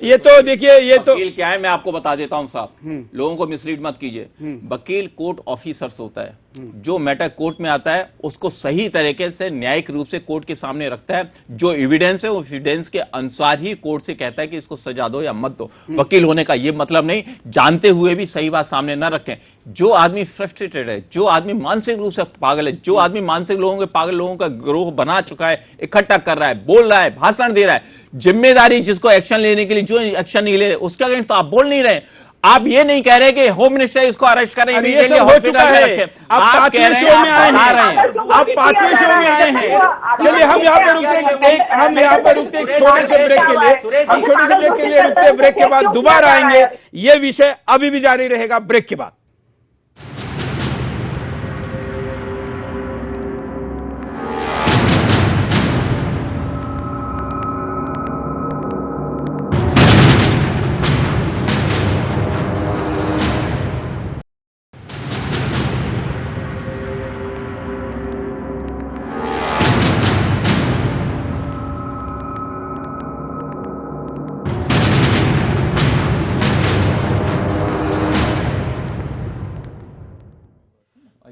ये तो देखिए, ये तो वकील क्या है मैं आपको बता देता हूं साहब, लोगों को मिसलीड मत कीजिए। वकील कोर्ट ऑफिसर्स होता है, जो मैटर कोर्ट में आता है उसको सही तरीके से न्यायिक रूप से कोर्ट के सामने रखता है। जो एविडेंस है उस एविडेंस के अनुसार ही कोर्ट से कहता है कि इसको सजा दो या मत दो। वकील होने का यह मतलब नहीं जानते हुए भी सही बात सामने न रखें। जो आदमी फ्रस्ट्रेटेड है, जो आदमी मानसिक रूप से पागल है, जो आदमी मानसिक लोगों के पागल लोगों का गिरोह बना चुका है, इकट्ठा कर रहा है, बोल रहा है, भाषण दे रहा है, जिम्मेदारी जिसको एक्शन लेने के लिए जो एक्शन नहीं ले रहे उसके अगेंस्ट तो आप बोल नहीं रहे। आप ये नहीं कह रहे कि होम मिनिस्टर इसको अरेस्ट करें, ये सब हो चुका है। आप 5वें शो में आए हैं, आप 5वें शो में आए हैं। चलिए हम यहाँ पर रुकते, हम यहाँ पर रुकते छोटे से ब्रेक के लिए, हम छोटे से ब्रेक के लिए रुकते, ब्रेक के बाद दोबारा आएंगे। ये विषय अभी भी जारी रहेगा ब्रेक के बाद।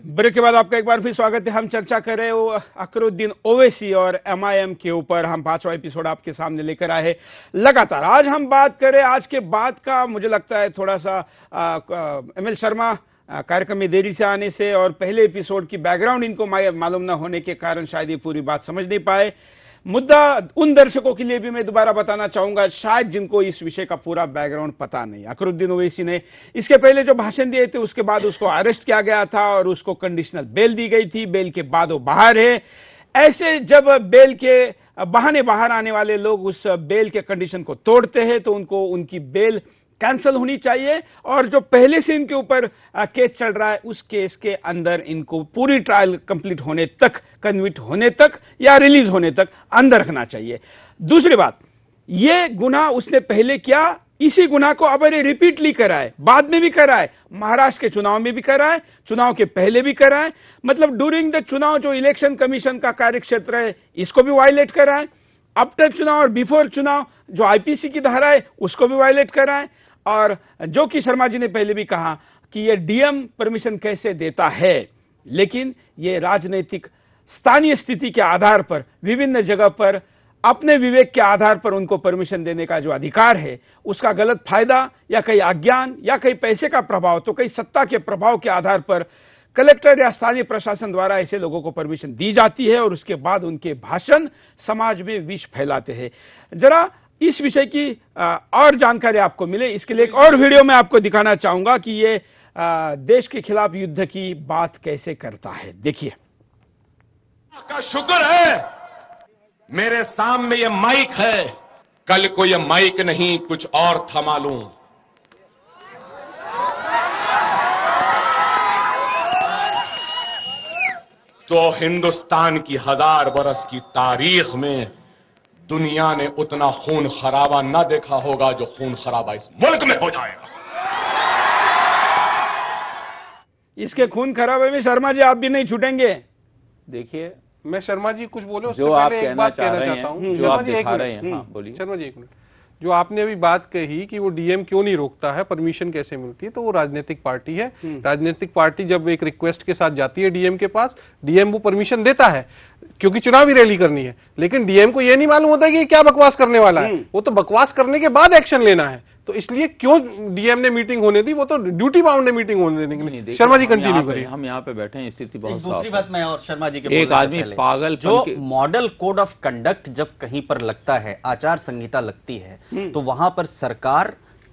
ब्रेक के बाद आपका एक बार फिर स्वागत है। हम चर्चा कर रहे हो अकरुद्दीन ओवैसी और एमआईएम के ऊपर। हम 5वां एपिसोड आपके सामने लेकर आए हैं लगातार। आज हम बात करें आज के बाद का, मुझे लगता है थोड़ा सा एमएल शर्मा कार्यक्रम में देरी से आने से और पहले एपिसोड की बैकग्राउंड इनको मालूम न होने के कारण शायद ये पूरी बात समझ नहीं पाए। मुद्दा उन दर्शकों के लिए भी मैं दोबारा बताना चाहूंगा शायद जिनको इस विषय का पूरा बैकग्राउंड पता नहीं। अकरुद्दीन ओवैसी ने इसके पहले जो भाषण दिए थे उसके बाद उसको अरेस्ट किया गया था और उसको कंडीशनल बेल दी गई थी। बेल के बाद वो बाहर है। ऐसे जब बेल के बहाने बाहर आने वाले लोग उस बेल के कंडीशन को तोड़ते हैं तो उनको उनकी बेल कैंसिल होनी चाहिए और जो पहले से इनके ऊपर केस चल रहा है उस केस के अंदर इनको पूरी ट्रायल कंप्लीट होने तक, कन्विक्ट होने तक या रिलीज होने तक अंदर रखना चाहिए। दूसरी बात, ये गुनाह उसने पहले किया, इसी गुनाह को अब रिपीटली कराए, बाद में भी कराए, महाराष्ट्र के चुनाव में भी कराए, चुनाव के पहले भी कराए, मतलब ड्यूरिंग द चुनाव जो इलेक्शन कमीशन का कार्यक्षेत्र है इसको भी वायलेट कराए, आफ्टर चुनाव और बिफोर चुनाव जो आईपीसी की धारा है उसको भी वायलेट कराए। और जो कि शर्मा जी ने पहले भी कहा कि ये डीएम परमिशन कैसे देता है, लेकिन ये राजनीतिक स्थानीय स्थिति के आधार पर विभिन्न जगह पर अपने विवेक के आधार पर उनको परमिशन देने का जो अधिकार है उसका गलत फायदा या कहीं अज्ञान या कहीं पैसे का प्रभाव तो कहीं सत्ता के प्रभाव के आधार पर कलेक्टर या स्थानीय प्रशासन द्वारा ऐसे लोगों को परमिशन दी जाती है और उसके बाद उनके भाषण समाज में विष फैलाते हैं। जरा इस विषय की और जानकारी आपको मिले इसके लिए एक और वीडियो में आपको दिखाना चाहूंगा कि ये देश के खिलाफ युद्ध की बात कैसे करता है। देखिए, का शुक्र है मेरे सामने ये माइक है, कल को ये माइक नहीं कुछ और था मालूम। तो हिंदुस्तान की 1000 बरस की तारीख में दुनिया ने उतना खून खराबा न देखा होगा जो खून खराबा इस मुल्क में हो जाएगा। इसके खून खराबे में शर्मा जी आप भी नहीं छूटेंगे। देखिए, मैं शर्मा जी कुछ बोले उससे जो आप पहले एक बात कहना चाहता हूं। जो आप दिखा रहे हैं, हाँ बोलिए। शर्मा जी एक मिनट, जो आपने अभी बात कही कि वो डीएम क्यों नहीं रोकता है, परमिशन कैसे मिलती है, तो वो राजनीतिक पार्टी है। राजनीतिक पार्टी जब एक रिक्वेस्ट के साथ जाती है डीएम के पास, डीएम वो परमिशन देता है क्योंकि चुनावी रैली करनी है, लेकिन डीएम को ये नहीं मालूम होता कि क्या बकवास करने वाला है, वो तो बकवास करने के बाद एक्शन लेना है। तो इसलिए क्यों डीएम ने मीटिंग होने दी, वो तो ड्यूटी बाउंड ने मीटिंग होने देने के लिए। शर्मा जी कंटिन्यू करिए। हम यहाँ पे बैठे हैं, स्थिति बहुत साफ है। दूसरी बात मैं और शर्मा जी के एक आदमी पागल जो मॉडल कोड ऑफ कंडक्ट जब कहीं पर लगता है, आचार संहिता लगती है, तो वहां पर सरकार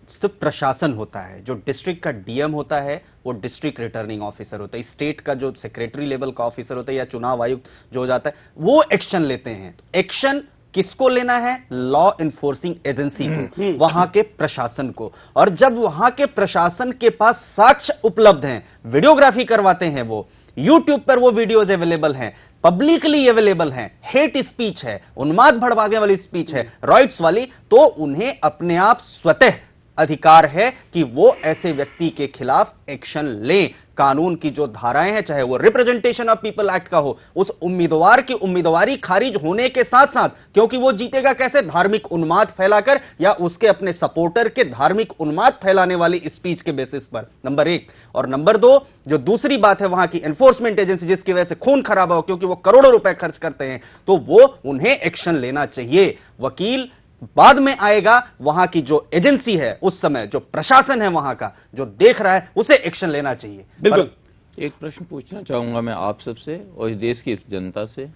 सिर्फ प्रशासन होता है। जो डिस्ट्रिक्ट का डीएम होता है वो डिस्ट्रिक्ट रिटर्निंग ऑफिसर होता है, स्टेट का जो सेक्रेटरी लेवल का ऑफिसर होता है या चुनाव आयुक्त जो हो जाता है वो एक्शन लेते हैं। एक्शन किसको लेना है? लॉ इन्फोर्सिंग एजेंसी को, वहां के प्रशासन को। और जब वहां के प्रशासन के पास साक्ष्य उपलब्ध हैं, वीडियोग्राफी करवाते हैं, वो यूट्यूब पर वो वीडियोज अवेलेबल हैं, पब्लिकली अवेलेबल हैं, हेट स्पीच है, उन्माद भड़काने वाली स्पीच है, रॉइट्स वाली, तो उन्हें अपने आप स्वतः अधिकार है कि वो ऐसे व्यक्ति के खिलाफ एक्शन लें। कानून की जो धाराएं हैं, चाहे वो रिप्रेजेंटेशन ऑफ पीपल एक्ट का हो, उस उम्मीदवार की उम्मीदवारी खारिज होने के साथ साथ, क्योंकि वो जीतेगा कैसे? धार्मिक उन्माद फैलाकर या उसके अपने सपोर्टर के धार्मिक उन्माद फैलाने वाली स्पीच के बेसिस पर, नंबर 1। और नंबर 2, जो दूसरी बात है वहां की एनफोर्समेंट एजेंसी जिसकी वजह से खून खराबा हो, क्योंकि वो करोड़ों रुपए खर्च करते हैं, तो वो उन्हें एक्शन लेना चाहिए। वकील बाद में आएगा, वहां की जो एजेंसी है उस समय जो प्रशासन है वहां का जो देख रहा है उसे एक्शन लेना चाहिए। बिल्कुल। एक प्रश्न पूछना चाहूंगा मैं आप सबसे और इस देश की जनता से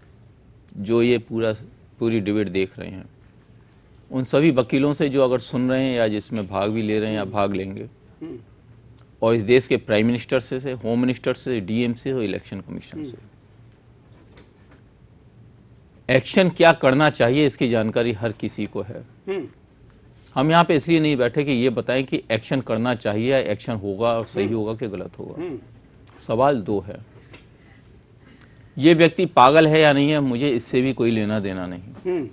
जो ये पूरी डिबेट देख रहे हैं, उन सभी वकीलों से जो अगर सुन रहे हैं या जिसमें भाग भी ले रहे हैं या भाग लेंगे, और इस देश के प्राइम मिनिस्टर से, होम मिनिस्टर से, डीएम से और इलेक्शन कमीशन से, एक्शन क्या करना चाहिए इसकी जानकारी हर किसी को है। हम यहां पे इसलिए नहीं बैठे कि ये बताएं कि एक्शन करना चाहिए या एक्शन होगा और सही होगा कि गलत होगा। सवाल 2 है, ये व्यक्ति पागल है या नहीं है, मुझे इससे भी कोई लेना देना नहीं।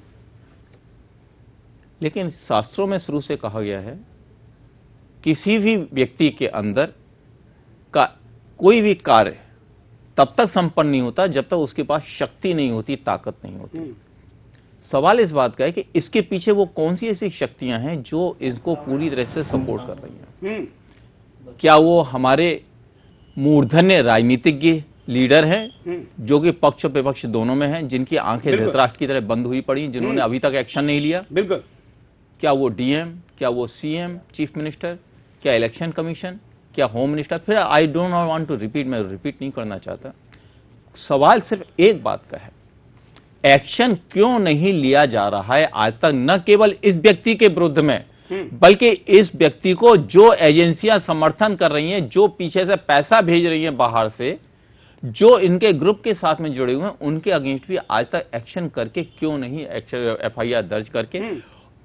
लेकिन शास्त्रों में शुरू से कहा गया है किसी भी व्यक्ति के अंदर का कोई भी कार्य तब तक संपन्न नहीं होता जब तक उसके पास शक्ति नहीं होती, ताकत नहीं होती। सवाल इस बात का है कि इसके पीछे वो कौन सी ऐसी शक्तियां हैं जो इसको पूरी तरह से सपोर्ट कर रही हैं। क्या वो हमारे मूर्धन्य राजनीतिज्ञ लीडर हैं जो कि पक्ष और विपक्ष दोनों में हैं, जिनकी आंखें धृतराष्ट्र की तरह बंद हुई पड़ी, जिन्होंने अभी तक एक्शन नहीं लिया? बिल्कुल। क्या वो डीएम, क्या वो सीएम, चीफ मिनिस्टर, क्या इलेक्शन कमीशन, क्या होम मिनिस्टर? फिर I don't want to repeat, मैं रिपीट नहीं करना चाहता। सवाल सिर्फ एक बात का है, एक्शन क्यों नहीं लिया जा रहा है आज तक, न केवल इस व्यक्ति के विरुद्ध में, बल्कि इस व्यक्ति को जो एजेंसियां समर्थन कर रही हैं, जो पीछे से पैसा भेज रही हैं बाहर से, जो इनके ग्रुप के साथ में जुड़े हुए हैं, उनके अगेंस्ट भी आज तक एक्शन करके क्यों नहीं, एफआईआर दर्ज करके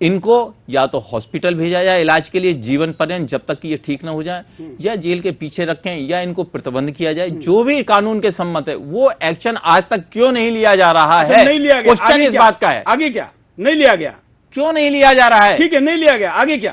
इनको या तो हॉस्पिटल भेजा जाए इलाज के लिए जीवन पर्यंत जब तक कि ये ठीक ना हो जाए, या जेल के पीछे रखें, या इनको प्रतिबंध किया जाए। जो भी कानून के सम्मत है वो एक्शन आज तक क्यों नहीं लिया जा रहा है? नहीं लिया गया। क्वेश्चन इस बात का है। आगे क्या नहीं लिया गया? क्यों नहीं लिया जा रहा है? ठीक है, नहीं लिया गया, आगे क्या?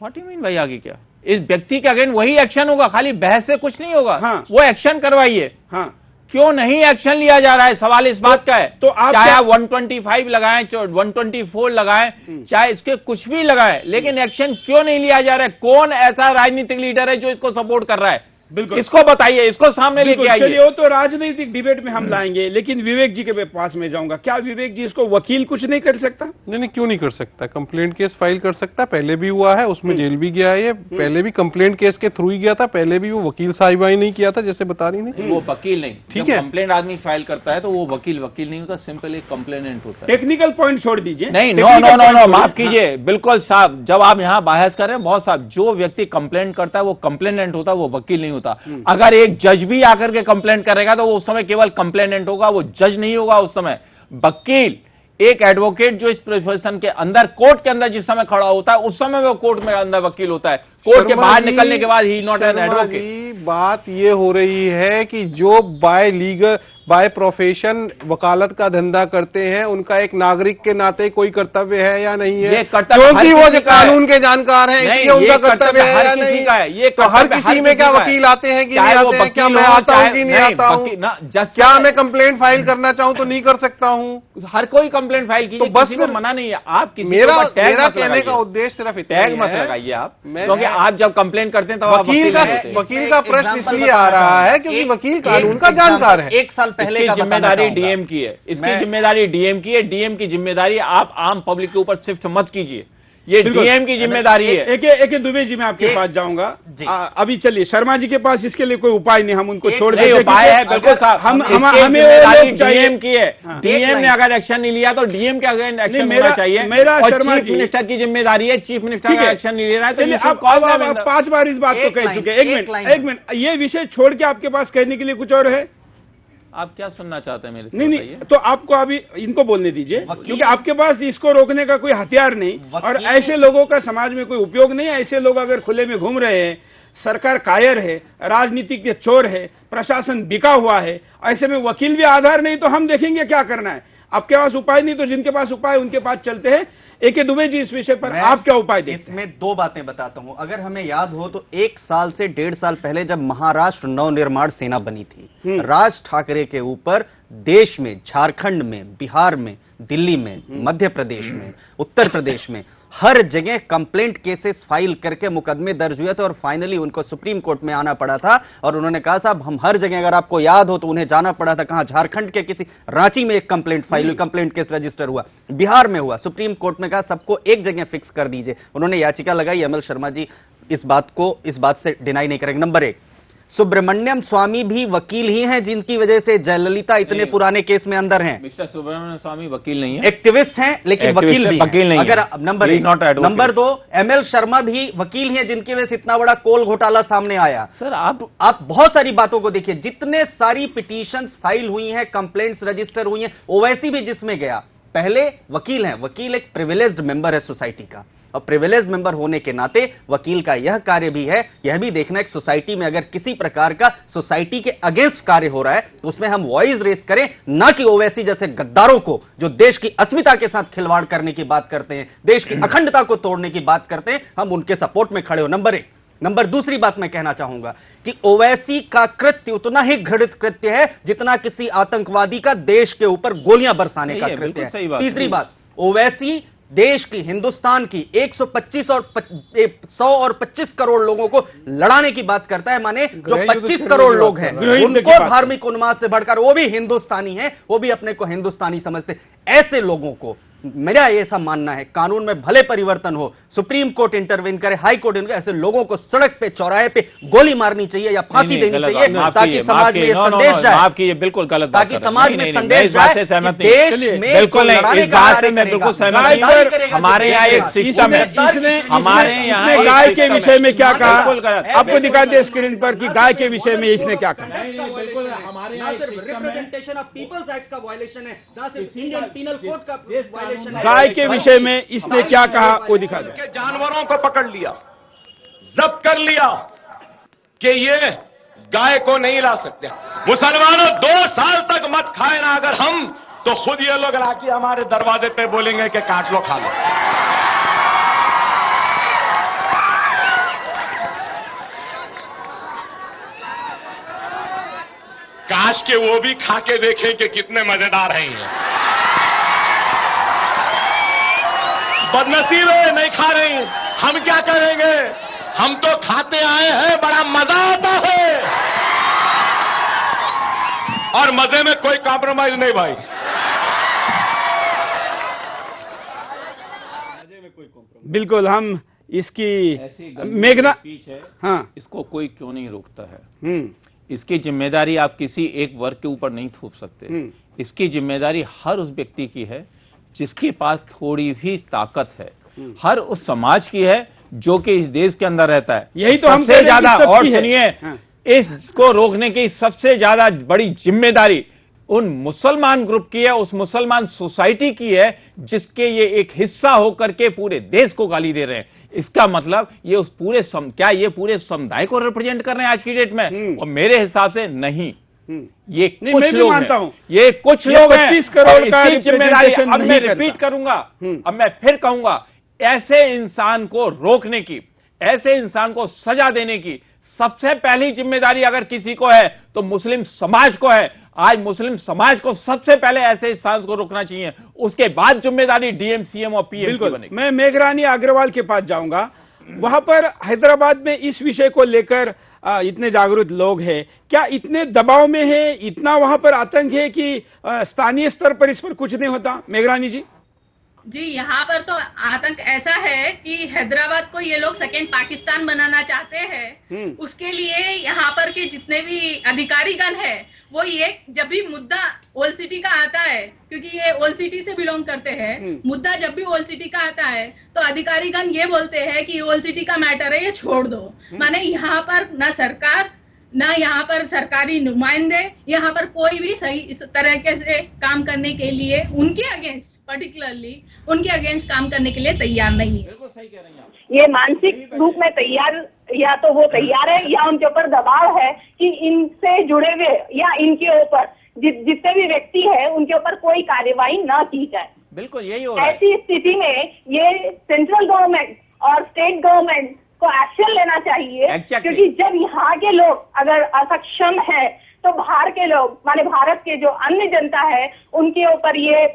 व्हाट यू मीन भाई, आगे क्या? इस व्यक्ति के अगेंस्ट वही एक्शन होगा, खाली बहस से कुछ नहीं होगा। हाँ। वो एक्शन करवाइए। हाँ, क्यों नहीं एक्शन लिया जा रहा है? सवाल इस बात का है। तो आप चाहे क्या- 125 लगाएं, 124 लगाएं, चाहे इसके कुछ भी लगाएं, लेकिन एक्शन क्यों नहीं लिया जा रहा है? कौन ऐसा राजनीतिक लीडर है जो इसको सपोर्ट कर रहा है? बिल्कुल, इसको बताइए, इसको सामने लेके आइए। चलिए, वो तो राजनीतिक डिबेट में हम लाएंगे, लेकिन विवेक जी के पास में जाऊंगा। क्या विवेक जी इसको वकील कुछ नहीं कर सकता? नहीं, क्यों नहीं कर सकता? कंप्लेंट केस फाइल कर सकता, पहले भी हुआ है, उसमें जेल भी गया है। ये पहले भी कंप्लेंट केस के थ्रू ही गया था, पहले भी वो वकील साहिबाई नहीं किया था जैसे बता रही थी। वो वकील नहीं, ठीक है। कंप्लेंट आदमी फाइल करता है तो वो वकील नहीं होता, सिंपल एक कंप्लेनेंट होता है। टेक्निकल पॉइंट छोड़ दीजिए। नहीं, नो, माफ कीजिए, बिल्कुल साहब, जब आप यहां बहस कर रहे हैं बहुत साहब, जो व्यक्ति कंप्लेंट करता है वो कंप्लेनेंट होता है, वो वकील नहीं होता। अगर एक जज भी आकर के कंप्लेंट करेगा तो वो उस समय केवल कंप्लेनेंट होगा, वो जज नहीं होगा उस समय। वकील एक एडवोकेट जो इस प्रोफेशन के अंदर, कोर्ट के अंदर जिस समय खड़ा होता है उस समय वो कोर्ट में अंदर वकील होता है। कोर्ट के बाहर निकलने के बाद ही नॉट एन एडवोकेट। बात ये हो रही है कि जो बाय लीगल बाय प्रोफेशन वकालत का धंधा करते हैं उनका एक नागरिक के नाते कोई कर्तव्य है या नहीं है? क्योंकि वो जो कानून के जानकार हैं इसलिए उनका कर्तव्य है या नहीं? ये तो हर किसी में क्या वकील आते हैं कि नहीं आते हैं? क्या मैं आता हूं कि नहीं आता हूं? क्या मैं कंप्लेंट फाइल करना चाहूं तो नहीं कर सकता हूं? हर कोई कंप्लेंट फाइल कीजिए, तो बस किसी को मना नहीं है। आप किसी मेरा कहने का उद्देश्य सिर्फ टैग मत लगाइए आप, क्योंकि आप जब कंप्लेंट करते हैं तो आप वकील का प्रश्न इसलिए आ रहा है क्योंकि वकील कानून का जानकार है। एक साल पहले इसकी जिम्मेदारी डीएम की है, इसकी जिम्मेदारी डीएम की है। डीएम की जिम्मेदारी आप आम पब्लिक के ऊपर शिफ्ट मत कीजिए, ये डीएम की जिम्मेदारी है। एक दुबे जी मैं आपके पास जाऊंगा। अभी चलिए शर्मा जी के पास इसके लिए कोई उपाय नहीं, हम उनको छोड़ देंगे। उपाय है बिल्कुल साहब, हमें डीएम की है। डीएम ने अगर एक्शन नहीं लिया तो डीएम के अगेंस्ट एक्शन होना चाहिए। मेरा चीफ मिनिस्टर की जिम्मेदारी है, चीफ मिनिस्टर का एक्शन नहीं ले रहा है तो आप 5 बार इस बात को कह चुके। एक मिनट, ये विषय छोड़ के आपके पास कहने के लिए कुछ और है? आप क्या सुनना चाहते हैं मेरे से? नहीं, तो आपको अभी इनको बोलने दीजिए, क्योंकि आपके पास इसको रोकने का कोई हथियार नहीं, और ऐसे लोगों का समाज में कोई उपयोग नहीं है। ऐसे लोग अगर खुले में घूम रहे हैं, सरकार कायर है, राजनीतिक के चोर है, प्रशासन बिका हुआ है, ऐसे में वकील भी आधार नहीं, तो हम देखेंगे क्या करना है। आपके पास उपाय नहीं तो जिनके पास उपाय उनके पास चलते हैं। ए.के. दुबे जी, इस विषय पर आप क्या उपाय देते हैं? इसमें 2 बातें बताता हूं। अगर हमें याद हो तो 1 साल से 1.5 साल पहले जब महाराष्ट्र नवनिर्माण सेना बनी थी, राज ठाकरे के ऊपर देश में, झारखंड में, बिहार में, दिल्ली में, मध्य प्रदेश में, उत्तर प्रदेश में हर जगह कंप्लेंट केसेस फाइल करके मुकदमे दर्ज हुए थे और फाइनली उनको सुप्रीम कोर्ट में आना पड़ा था। और उन्होंने कहा साहब हम हर जगह, अगर आपको याद हो तो उन्हें जाना पड़ा था कहां, झारखंड के किसी रांची में एक कंप्लेंट फाइल हुई, कंप्लेंट केस रजिस्टर हुआ, बिहार में हुआ, सुप्रीम कोर्ट में कहा सबको एक जगह फिक्स कर दीजिए। उन्होंने याचिका लगाई, एमएल शर्मा जी इस बात से डिनाई नहीं करेंगे। नंबर 1, सुब्रमण्यम स्वामी भी वकील ही हैं जिनकी वजह से जयललिता इतने पुराने केस में अंदर हैं। मिस्टर सुब्रमण्यम स्वामी वकील नहीं है, एक्टिविस्ट हैं, लेकिन वकील भी नहीं अगर है। नंबर 1। नंबर 2, एमएल शर्मा भी वकील हैं जिनकी वजह से इतना बड़ा कोल घोटाला सामने आया। सर आप बहुत सारी बातों को देखिए, जितने सारी पिटीशंस फाइल हुई हैं, कंप्लेंट्स रजिस्टर हुई हैं, ओवैसी भी जिसमें गया, पहले वकील हैं। वकील एक प्रिविलेज्ड मेंबर है सोसाइटी का, और प्रिविलेज मेंबर होने के नाते वकील का यह कार्य भी है, यह भी देखना एक सोसाइटी में अगर किसी प्रकार का सोसाइटी के अगेंस्ट कार्य हो रहा है तो उसमें हम वॉइस रेस करें, ना कि ओवैसी जैसे गद्दारों को जो देश की अस्मिता के साथ खिलवाड़ करने की बात करते हैं, देश की अखंडता को तोड़ने की बात करते हैं, हम उनके सपोर्ट में खड़े हो। नंबर 1। नंबर दूसरी बात मैं कहना चाहूंगा कि ओवैसी का कृत्य उतना ही घृणित कृत्य है जितना किसी आतंकवादी का देश के ऊपर गोलियां बरसाने का कृत्य है। तीसरी बात, ओवैसी देश की, हिंदुस्तान की 125 और 100 और 25 करोड़ लोगों को लड़ाने की बात करता है। माने जो 25 करोड़ लोग हैं उनको धार्मिक उन्माद से बढ़कर, वो भी हिंदुस्तानी हैं, वो भी अपने को हिंदुस्तानी समझते। ऐसे लोगों को मेरा ऐसा मानना है कानून में भले परिवर्तन हो, सुप्रीम कोर्ट इंटरवीन करे, हाई कोर्ट इंटरवीन, ऐसे लोगों को सड़क पे, चौराहे पे गोली मारनी चाहिए या फांसी देनी चाहिए, ताकि समाज में ये संदेश जाए। आपकी ये बिल्कुल गलत बात, ताकि समाज में संदेश जाए कि देश में बिल्कुल नहीं, इस बात से मैं बिल्कुल सहमत नहीं। हमारे यहाँ एक सिस्टम है, हमारे यहाँ गाय के विषय में क्या कहा, आपको दिखा दे स्क्रीन पर कि गाय के विषय में इसने क्या कहा। बिल्कुल हमारे यहाँ रिप्रेजेंटेशन ऑफ पीपल्स एक्ट का वायलेशन है, ना सिर्फ इंडियन पीनल कोड का गाय के विषय में इसने क्या कहा वो दिखा दो। के जानवरों को पकड़ लिया, जब्त कर लिया कि ये गाय को नहीं ला सकते। मुसलमानों 2 साल तक मत खाए ना अगर हम, तो खुद ये लोग लाके हमारे दरवाजे पे बोलेंगे कि काट लो खा लो। काश के वो भी खा के देखें कि कितने मजेदार हैं ये। बदनसीब है, नहीं खा रही। हम क्या करेंगे? हम तो खाते आए हैं, बड़ा मजा आता है और मजे में कोई कॉम्प्रोमाइज नहीं भाई। बिल्कुल, हम इसकी मेघना स्पीच है, हाँ, इसको कोई क्यों नहीं रोकता है? इसकी जिम्मेदारी आप किसी एक वर्ग के ऊपर नहीं थोप सकते। इसकी जिम्मेदारी हर उस व्यक्ति की है जिसके पास थोड़ी भी ताकत है, हर उस समाज की है जो कि इस देश के अंदर रहता है। यही तो सबसे ज्यादा, और सुनिए, हाँ। इसको रोकने की सबसे ज्यादा बड़ी जिम्मेदारी उन मुसलमान ग्रुप की है, उस मुसलमान सोसाइटी की है जिसके ये एक हिस्सा होकर के पूरे देश को गाली दे रहे हैं। इसका मतलब ये उस पूरे क्या ये पूरे समुदाय को रिप्रेजेंट कर रहे हैं आज की डेट में? और मेरे हिसाब से नहीं, ये कुछ मैं लोग मानता हूं, ये कुछ लोग हैं। 25 करोड़ का जिम्मेदारी अब मैं नहीं रिपीट करूंगा, अब मैं फिर कहूंगा, ऐसे इंसान को रोकने की, ऐसे इंसान को सजा देने की सबसे पहली जिम्मेदारी अगर किसी को है तो मुस्लिम समाज को है। आज मुस्लिम समाज को सबसे पहले ऐसे इंसान को रोकना चाहिए, उसके बाद जिम्मेदारी डीएम, सीएम और पीएम की बनेगी। मैं मेघरानी अग्रवाल के पास जाऊंगा। वहां पर हैदराबाद में इस विषय को लेकर इतने जागरूक लोग हैं, क्या इतने दबाव में है, इतना वहां पर आतंक है कि स्थानीय स्तर पर इस पर कुछ नहीं होता? मेघरानी जी जी, यहाँ पर तो आतंक ऐसा है कि हैदराबाद को ये लोग सेकेंड पाकिस्तान बनाना चाहते हैं। उसके लिए यहाँ पर के जितने भी अधिकारीगण है वो ये जब भी मुद्दा ओल्ड सिटी का आता है, क्योंकि ये ओल्ड सिटी से बिलोंग करते हैं, मुद्दा जब भी ओल्ड सिटी का आता है तो अधिकारीगण ये बोलते हैं कि ओल्ड सिटी का मैटर है, ये छोड़ दो। माने यहाँ पर न सरकार, ना यहाँ पर सरकारी नुमाइंदे, यहाँ पर कोई भी सही इस तरह से काम करने के लिए उनके अगेंस्ट, पर्टिकुलरली उनके अगेंस्ट काम करने के लिए तैयार नहीं है। बिल्कुल सही कह रही हैं आप। ये मानसिक रूप में तैयार, या तो वो तैयार है या उनके ऊपर दबाव है कि इनसे जुड़े हुए या इनके ऊपर जितने भी व्यक्ति है उनके ऊपर कोई कार्यवाही न की जाए। बिल्कुल यही हो रहा है। ऐसी स्थिति में ये सेंट्रल गवर्नमेंट और स्टेट गवर्नमेंट को एक्शन लेना चाहिए, क्योंकि जब यहाँ के लोग अगर असक्षम है तो बाहर के लोग, माने भारत के जो अन्य जनता है, उनके ऊपर ये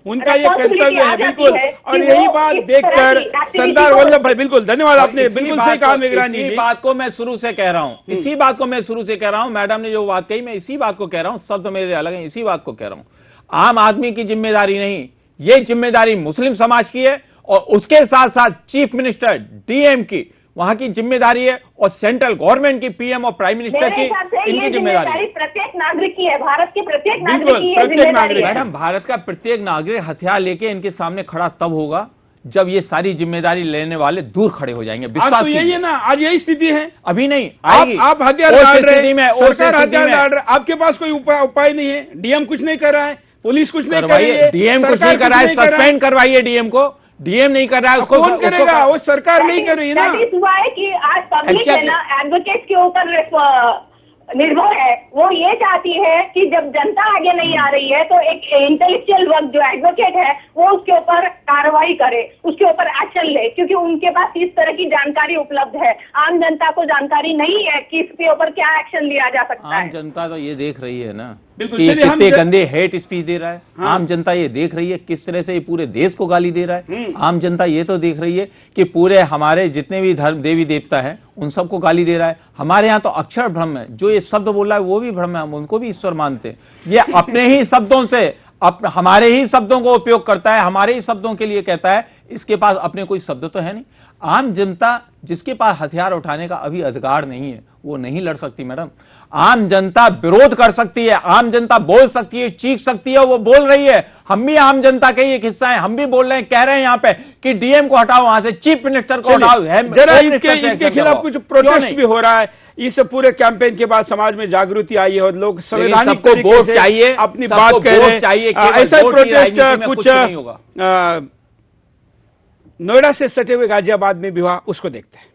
उनका ये कर्तव्य है। बिल्कुल, और यही बात देखकर सरदार वल्लभ भाई, बिल्कुल धन्यवाद, आपने बिल्कुल सही कहा मेघरानी जी। इसी बात को मैं शुरू से कह रहा हूं, इसी बात को मैं शुरू से कह रहा हूं। मैडम ने जो बात कही मैं इसी बात को कह रहा हूं, शब्द मेरे अलग हैं, इसी बात को कह रहा हूं। आम आदमी की जिम्मेदारी नहीं, ये जिम्मेदारी मुस्लिम समाज की है और उसके साथ साथ चीफ मिनिस्टर, डीएम की वहां की जिम्मेदारी है और सेंट्रल गवर्नमेंट की, पीएम और प्राइम मिनिस्टर की, इनकी जिम्मेदारी है। प्रत्येक नागरिक की है, भारत के प्रत्येक नागरिक की है जिम्मेदारी। मैडम, भारत का प्रत्येक नागरिक हथियार लेके इनके सामने खड़ा तब होगा जब ये सारी जिम्मेदारी लेने वाले दूर खड़े हो जाएंगे। विश्वास तो यही है ना, आज यही स्थिति है। अभी नहीं आएगी। आप हथियार डाल रहे हैं, सरकार हथियार डाल रहे, आपके पास कोई उपाय नहीं है। डीएम कुछ नहीं कर रहा है, पुलिस कुछ नहीं कर रही है, डीएम कुछ नहीं कर रहा है, सस्पेंड करवाइए डीएम को। डीएम नहीं कर रहा है, उसको कौन करेगा? वो सरकार नहीं कर रही है ना। हुआ है कि आज पब्लिक है ना एडवोकेट के ऊपर निर्भर है। वो ये चाहती है कि जब जनता आगे नहीं आ रही है तो एक इंटेलेक्चुअल वर्ग जो एडवोकेट है वो उसके ऊपर कार्रवाई करे, उसके ऊपर एक्शन ले, क्योंकि उनके पास इस तरह की जानकारी उपलब्ध है। आम जनता को जानकारी नहीं है कि इसके ऊपर क्या एक्शन लिया जा सकता है। आम जनता तो ये देख रही है ना कि कितने गंदे हेट स्पीच दे रहा है। हाँ। आम जनता ये देख रही है किस तरह से ये पूरे देश को गाली दे रहा है। आम जनता ये तो देख रही है कि पूरे हमारे जितने भी धर्म देवी देवता हैं उन सबको गाली दे रहा है। हमारे यहाँ तो अक्षर ब्रह्म है, जो ये शब्द बोल रहा है वो भी ब्रह्म है, हम उनको भी ईश्वर मानते हैं। ये अपने ही शब्दों से हमारे ही शब्दों को उपयोग करता है, हमारे ही शब्दों के लिए कहता है। इसके पास अपने कोई शब्द तो है नहीं। आम जनता जिसके पास हथियार उठाने का अभी अधिकार नहीं है वो नहीं लड़ सकती मैडम। आम जनता विरोध कर सकती है, आम जनता बोल सकती है, चीख सकती है, वो बोल रही है। हम भी आम जनता का ही एक हिस्सा है, हम भी बोल रहे हैं, कह रहे हैं यहाँ पे कि डीएम को हटाओ वहां से, चीफ मिनिस्टर को हटाओ। जरा इनके खिलाफ कुछ प्रोटेस्ट भी हो रहा है। इस पूरे कैंपेन के बाद समाज में जागृति आई है और लोग संवैधानिक सबको तरीके वोट से चाहिए, अपनी सबको बात कह रहे वोट चाहिए, हैं। केवल ऐसा वोट की प्रोटेस्ट राजनीति में कुछ कुछ नहीं होगा। नोएडा से सटे हुए गाजियाबाद में भी हुआ, उसको देखते हैं।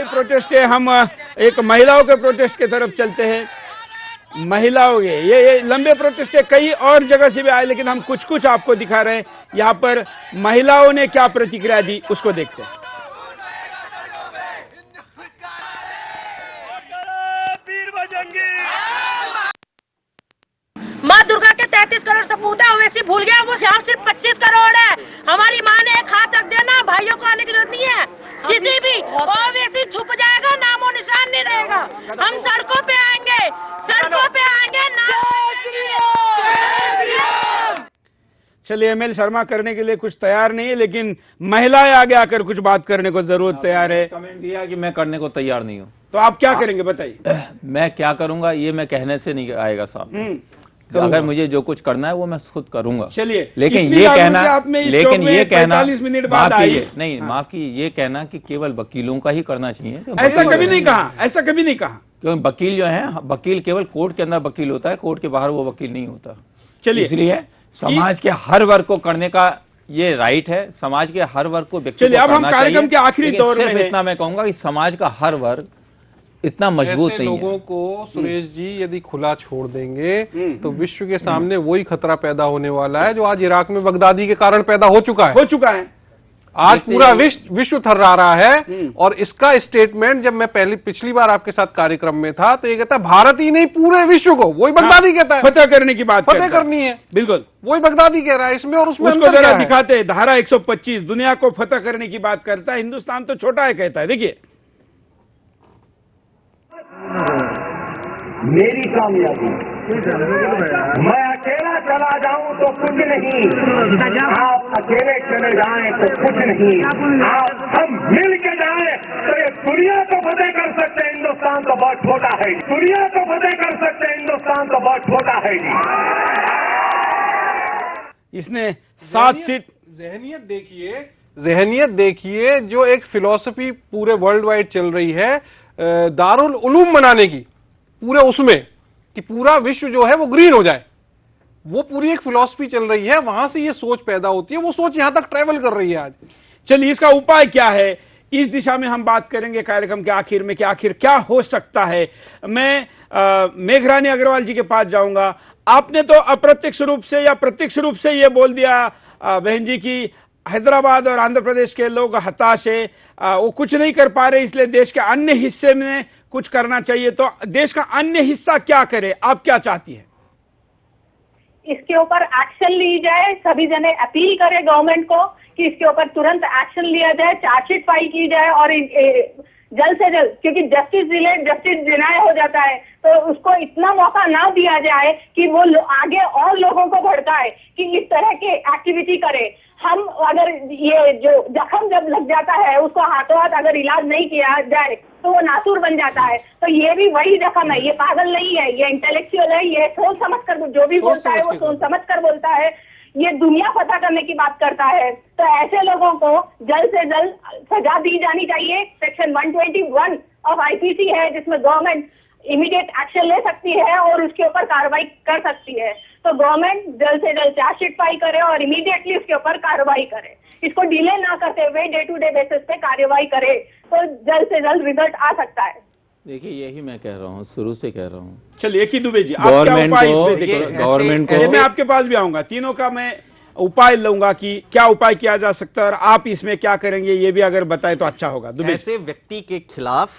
प्रोटेस्ट है, हम एक महिलाओं के प्रोटेस्ट की तरफ चलते हैं। महिलाओं के ये लंबे प्रोटेस्ट है, कई और जगह से भी आए, लेकिन हम कुछ कुछ आपको दिखा रहे हैं। यहां पर महिलाओं ने क्या प्रतिक्रिया दी, उसको देखते हैं। माँ दुर्गा के 33 करोड़ सपूत है, ओवैसी भूल गया, वो यहाँ सिर्फ 25 करोड़ है। हमारी माँ ने एक हाथ रख देना, भाइयों को आने की जरूरत नहीं है। किसी भी ओवैसी छुप जाएगा, नामो निशान नहीं रहेगा। हम सड़कों पे आएंगे, सड़कों पे आएंगे। चलिए, एमएल शर्मा करने के लिए कुछ तैयार नहीं है, लेकिन महिलाएं आगे आकर कुछ बात करने को जरूर तैयार है। कमेंट दिया कि मैं करने को तैयार नहीं हूं, तो आप क्या करेंगे बताइए। मैं क्या करूंगा ये मैं कहने से नहीं आएगा सामने। तो अगर मुझे जो कुछ करना है वो मैं खुद करूंगा। चलिए, लेकिन ये कहना, लेकिन ये कहना 45 मिनट बाद आई नहीं, माफ की, ये कहना कि केवल वकीलों का ही करना चाहिए, ऐसा कभी नहीं कहा, ऐसा कभी नहीं कहा। क्योंकि वकील जो है, वकील केवल कोर्ट के अंदर वकील होता है, कोर्ट के बाहर वो वकील नहीं होता। चलिए, इसलिए समाज के हर वर्ग को करने का ये राइट है, समाज के हर वर्ग को व्यक्ति। चलिए, अब हम कार्यक्रम के आखिरी दौर में इतना मैं कहूंगा कि समाज का हर वर्ग इतना मजबूत नहीं है। लोगों को सुरेश जी यदि खुला छोड़ देंगे तो विश्व के सामने वही खतरा पैदा होने वाला है जो आज इराक में बगदादी के कारण पैदा हो चुका है। आज पूरा विश्व थर्रा रहा है। और इसका स्टेटमेंट जब मैं पिछली बार आपके साथ कार्यक्रम में था तो ये कहता है भारत ही नहीं पूरे विश्व को, वही बगदादी कहता है, फतेह करने की बात, फतेह करनी है, बिल्कुल वही बगदादी कह रहा है इसमें। और उसमें उसको जरा दिखाते हैं, धारा 125 दुनिया को फतेह करने की बात करता है, हिंदुस्तान तो छोटा है कहता है। देखिए, मेरी कामयाबी, मैं अकेला चला जाऊं तो कुछ नहीं, आप अकेले चले जाएं तो कुछ नहीं, आप हम मिल के जाएं तो ये दुनिया को फतेह कर सकते हैं। हिंदुस्तान तो बहुत छोटा है, दुनिया को फतेह कर सकते हैं, हिंदुस्तान तो बहुत छोटा है जी। इसने 7 सीट। जहनियत देखिए जो एक फिलॉसफी पूरे वर्ल्ड वाइड चल रही है दारुल उलूम बनाने की, पूरे उसमें कि पूरा विश्व जो है वो ग्रीन हो जाए, वो पूरी एक फिलॉसफी चल रही है। वहां से ये सोच पैदा होती है, वो सोच यहां तक ट्रेवल कर रही है आज। चलिए, इसका उपाय क्या है, इस दिशा में हम बात करेंगे कार्यक्रम के आखिर में कि आखिर क्या हो सकता है। मैं मेघरानी अग्रवाल जी के पास जाऊंगा। आपने तो अप्रत्यक्ष रूप से या प्रत्यक्ष रूप से ये बोल दिया बहन जी की हैदराबाद और आंध्र प्रदेश के लोग हताश है, वो कुछ नहीं कर पा रहे, इसलिए देश के अन्य हिस्से में कुछ करना चाहिए। तो देश का अन्य हिस्सा क्या करे, आप क्या चाहती है? इसके ऊपर एक्शन ली जाए, सभी जने अपील करें गवर्नमेंट को कि इसके ऊपर तुरंत एक्शन लिया जाए, चार्जशीट फाइल की जाए और जल्द से जल्द, क्योंकि जस्टिस डिलेड जस्टिस डिनाय हो जाता है, तो उसको इतना मौका ना दिया जाए कि वो आगे और लोगों को भड़काए कि इस तरह के एक्टिविटी करे। हम अगर ये जो जख्म जब लग जाता है उसको हाथों हाथ अगर इलाज नहीं किया जाए तो वो नासूर बन जाता है। तो ये भी वही जख्म है, ये पागल नहीं है, ये इंटेलेक्चुअल है, ये सोच समझ कर जो भी बोलता है वो सोच समझ कर बोलता है, ये दुनिया पता करने की बात करता है। तो ऐसे लोगों को जल्द से जल्द सजा दी जानी चाहिए। सेक्शन 121 ऑफ आईपीसी है जिसमें गवर्नमेंट इमीडिएट एक्शन ले सकती है और उसके ऊपर कार्रवाई कर सकती है। तो गवर्नमेंट जल्द से जल्द चार्जशीट फाइल करे और इमीडिएटली उसके ऊपर कार्रवाई करे, इसको डिले ना करते हुए डे टू डे बेसिस पे कार्रवाई करे तो जल्द से जल्द रिजल्ट आ सकता है। देखिए, यही मैं कह रहा हूँ, शुरू से कह रहा हूँ। चलिए, एक ही दुबे जी, आप क्या उपाय गवर्नमेंट को, मैं आपके पास भी आऊंगा, तीनों का मैं उपाय लूंगा कि क्या उपाय किया जा सकता है और आप इसमें क्या करेंगे, ये भी अगर बताए तो अच्छा होगा। ऐसे व्यक्ति के खिलाफ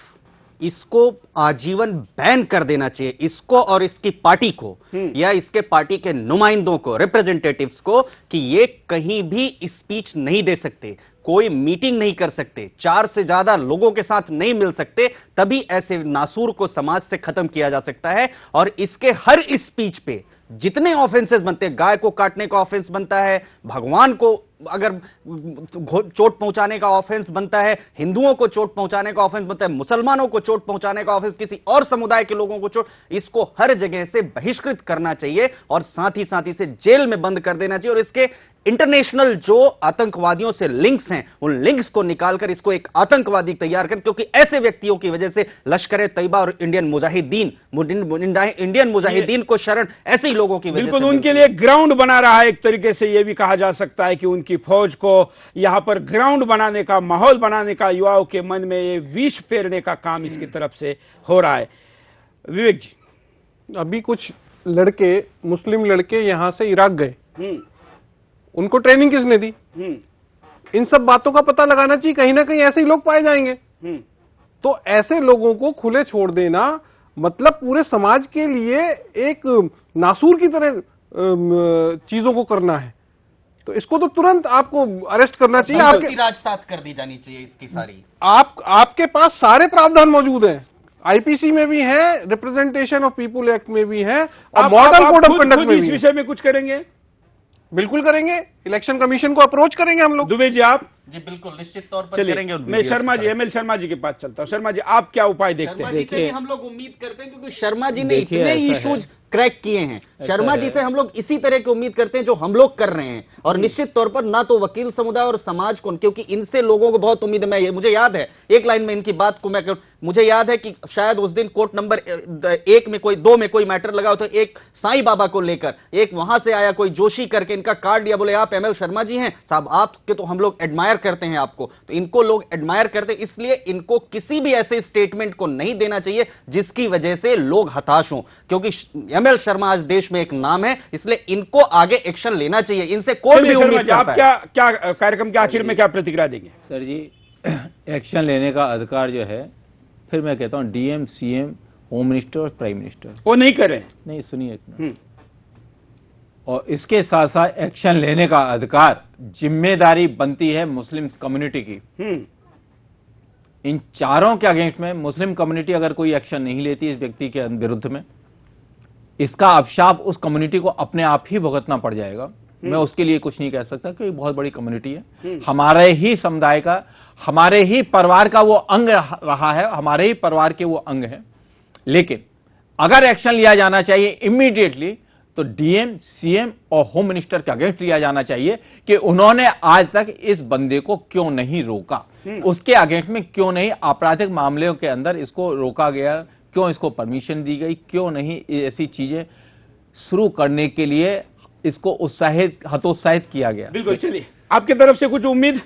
इसको आजीवन बैन कर देना चाहिए, इसको और इसकी पार्टी को या इसके पार्टी के नुमाइंदों को, रिप्रेजेंटेटिव्स को, कि ये कहीं भी स्पीच नहीं दे सकते। कोई मीटिंग नहीं कर सकते, 4 से ज्यादा लोगों के साथ नहीं मिल सकते, तभी ऐसे नासूर को समाज से खत्म किया जा सकता है। और इसके हर स्पीच पे जितने ऑफेंसेस बनते हैं, गाय को काटने का ऑफेंस बनता है, भगवान को अगर चोट पहुंचाने का ऑफेंस बनता है, हिंदुओं को चोट पहुंचाने का ऑफेंस बनता है, मुसलमानों को चोट पहुंचाने का ऑफेंस, किसी और समुदाय के लोगों को चोट, इसको हर जगह से बहिष्कृत करना चाहिए और साथ ही इसे जेल में बंद कर देना चाहिए। और इसके इंटरनेशनल जो आतंकवादियों से लिंक्स हैं, उन लिंक्स को निकालकर इसको एक आतंकवादी तैयार कर, क्योंकि ऐसे व्यक्तियों की वजह से लश्कर तैयबा और इंडियन मुजाहिदीन को शरण ऐसे ही लोगों की वजह से बिल्कुल उनके लिए ग्राउंड बना रहा है। एक तरीके से यह भी कहा जा सकता है कि उनकी फौज को यहां पर ग्राउंड बनाने का, माहौल बनाने का, युवाओं के मन में ये विष फेरने का काम इसकी तरफ से हो रहा है। विवेक जी, अभी कुछ लड़के, मुस्लिम लड़के यहां से इराक गए, उनको ट्रेनिंग किसने दी? इन सब बातों का पता लगाना चाहिए, कहीं ना कहीं ऐसे ही लोग पाए जाएंगे। तो ऐसे लोगों को खुले छोड़ देना मतलब पूरे समाज के लिए एक नासूर की तरह चीजों को करना है। तो इसको तो तुरंत आपको अरेस्ट करना चाहिए, आपकी राजसात कर दी जानी चाहिए इसकी सारी। आपके पास सारे प्रावधान मौजूद हैं, आईपीसी में भी है, रिप्रेजेंटेशन ऑफ पीपुल एक्ट में भी है, और मॉडल कोड ऑफ कंडक्ट में भी। इस विषय में कुछ करेंगे? बिल्कुल करेंगे, इलेक्शन कमीशन को अप्रोच करेंगे हम लोग। दुबे जी आप? जी बिल्कुल, निश्चित तौर पर करेंगे। मैं शर्मा जी, एमएल शर्मा जी के पास चलता हूं। शर्मा जी, आप क्या उपाय देखते हैं? देखिए, हम लोग उम्मीद करते हैं, क्योंकि शर्मा जी ने इतने इश्यूज क्रैक किए हैं, शर्मा जी से हम लोग इसी तरह की उम्मीद करते हैं जो हम लोग कर रहे हैं। और निश्चित तौर पर ना तो वकील समुदाय और समाज को, क्योंकि इनसे लोगों को बहुत उम्मीद है। मुझे याद है, एक लाइन में इनकी बात को मुझे याद है कि शायद उस दिन कोर्ट नंबर 1 में कोई 2 में कोई मैटर लगा तो एक साईं बाबा को लेकर, एक वहां से आया कोई जोशी करके, इनका कार्ड लिया, बोले आप एमएल शर्मा जी हैं साहब, आपके तो हम लोग एडमायर करते हैं आपको। तो इनको लोग एडमायर करते, इसलिए इनको किसी भी ऐसे स्टेटमेंट को नहीं देना चाहिए जिसकी वजह से लोग हताश हों, क्योंकि एमएल शर्मा आज देश में एक नाम है, इसलिए इनको आगे एक्शन लेना चाहिए। इनसे कोई भी उम्मीद करता है। आप क्या कार्यक्रम के आखिर में क्या प्रतिक्रिया देंगे? सर जी, एक्शन लेने का अधिकार जो है, फिर मैं कहता हूं डीएम, सीएम, होम मिनिस्टर और प्राइम मिनिस्टर वो नहीं करें। नहीं, सुनिए इतना। और इसके साथ साथ एक्शन लेने का अधिकार, जिम्मेदारी बनती है मुस्लिम कम्युनिटी की। इन चारों के अगेंस्ट में मुस्लिम कम्युनिटी अगर कोई एक्शन नहीं लेती इस व्यक्ति के विरुद्ध में, इसका अभिशाप उस कम्युनिटी को अपने आप ही भुगतना पड़ जाएगा। मैं उसके लिए कुछ नहीं कह सकता, क्योंकि बहुत बड़ी कम्युनिटी है, हमारे ही समुदाय का, हमारे ही परिवार का वो अंग रहा है, हमारे ही परिवार के वो अंग है। लेकिन अगर एक्शन लिया जाना चाहिए इमीडिएटली, तो डीएम, सीएम और होम मिनिस्टर के अगेंस्ट लिया जाना चाहिए कि उन्होंने आज तक इस बंदे को क्यों नहीं रोका, उसके अगेंस्ट में क्यों नहीं आपराधिक मामलों के अंदर इसको रोका गया, क्यों इसको परमिशन दी गई, क्यों नहीं ऐसी चीजें शुरू करने के लिए इसको हतोत्साहित किया गया। बिल्कुल, चलिए, आपकी तरफ से कुछ उम्मीद?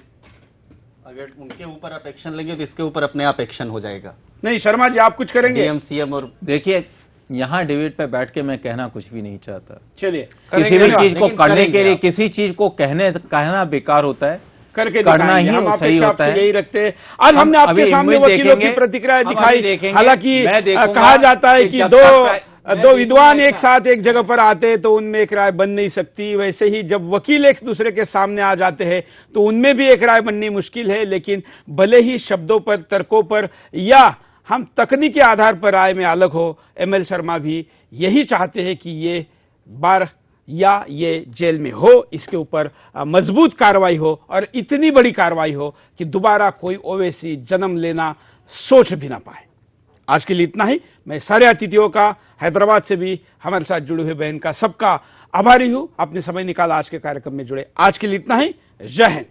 अगर उनके ऊपर आप एक्शन लेंगे तो इसके ऊपर अपने आप एक्शन हो जाएगा। नहीं शर्मा जी, आप कुछ करेंगे? DM, CM. और देखिए, यहां डिबेट पे बैठ के मैं कहना कुछ भी नहीं चाहता। चलिए, किसी भी चीज को करने के लिए, किसी चीज को कहना बेकार होता है, करके करना ही हम सही होता है। यही रखते हैं। आज हमने आपके सामने वकीलों की प्रतिक्रिया दिखाई। हालांकि कहा जाता है कि दो विद्वान एक साथ एक जगह पर आते हैं तो उनमें एक राय बन नहीं सकती, वैसे ही जब वकील एक दूसरे के सामने आ जाते हैं तो उनमें भी एक राय बननी मुश्किल है। लेकिन भले ही शब्दों पर, तर्कों पर या हम तकनीकी आधार पर राय में अलग हो, एमएल शर्मा भी यही चाहते हैं कि ये बार या ये जेल में हो, इसके ऊपर मजबूत कार्रवाई हो और इतनी बड़ी कार्रवाई हो कि दोबारा कोई ओवैसी जन्म लेना सोच भी ना पाए। आज के लिए इतना ही। मैं सारे अतिथियों का, हैदराबाद से भी हमारे साथ जुड़े हुए बहन का, सबका आभारी हूं। आपने समय निकाला आज के कार्यक्रम में जुड़े। आज के लिए इतना ही। जय हिंद।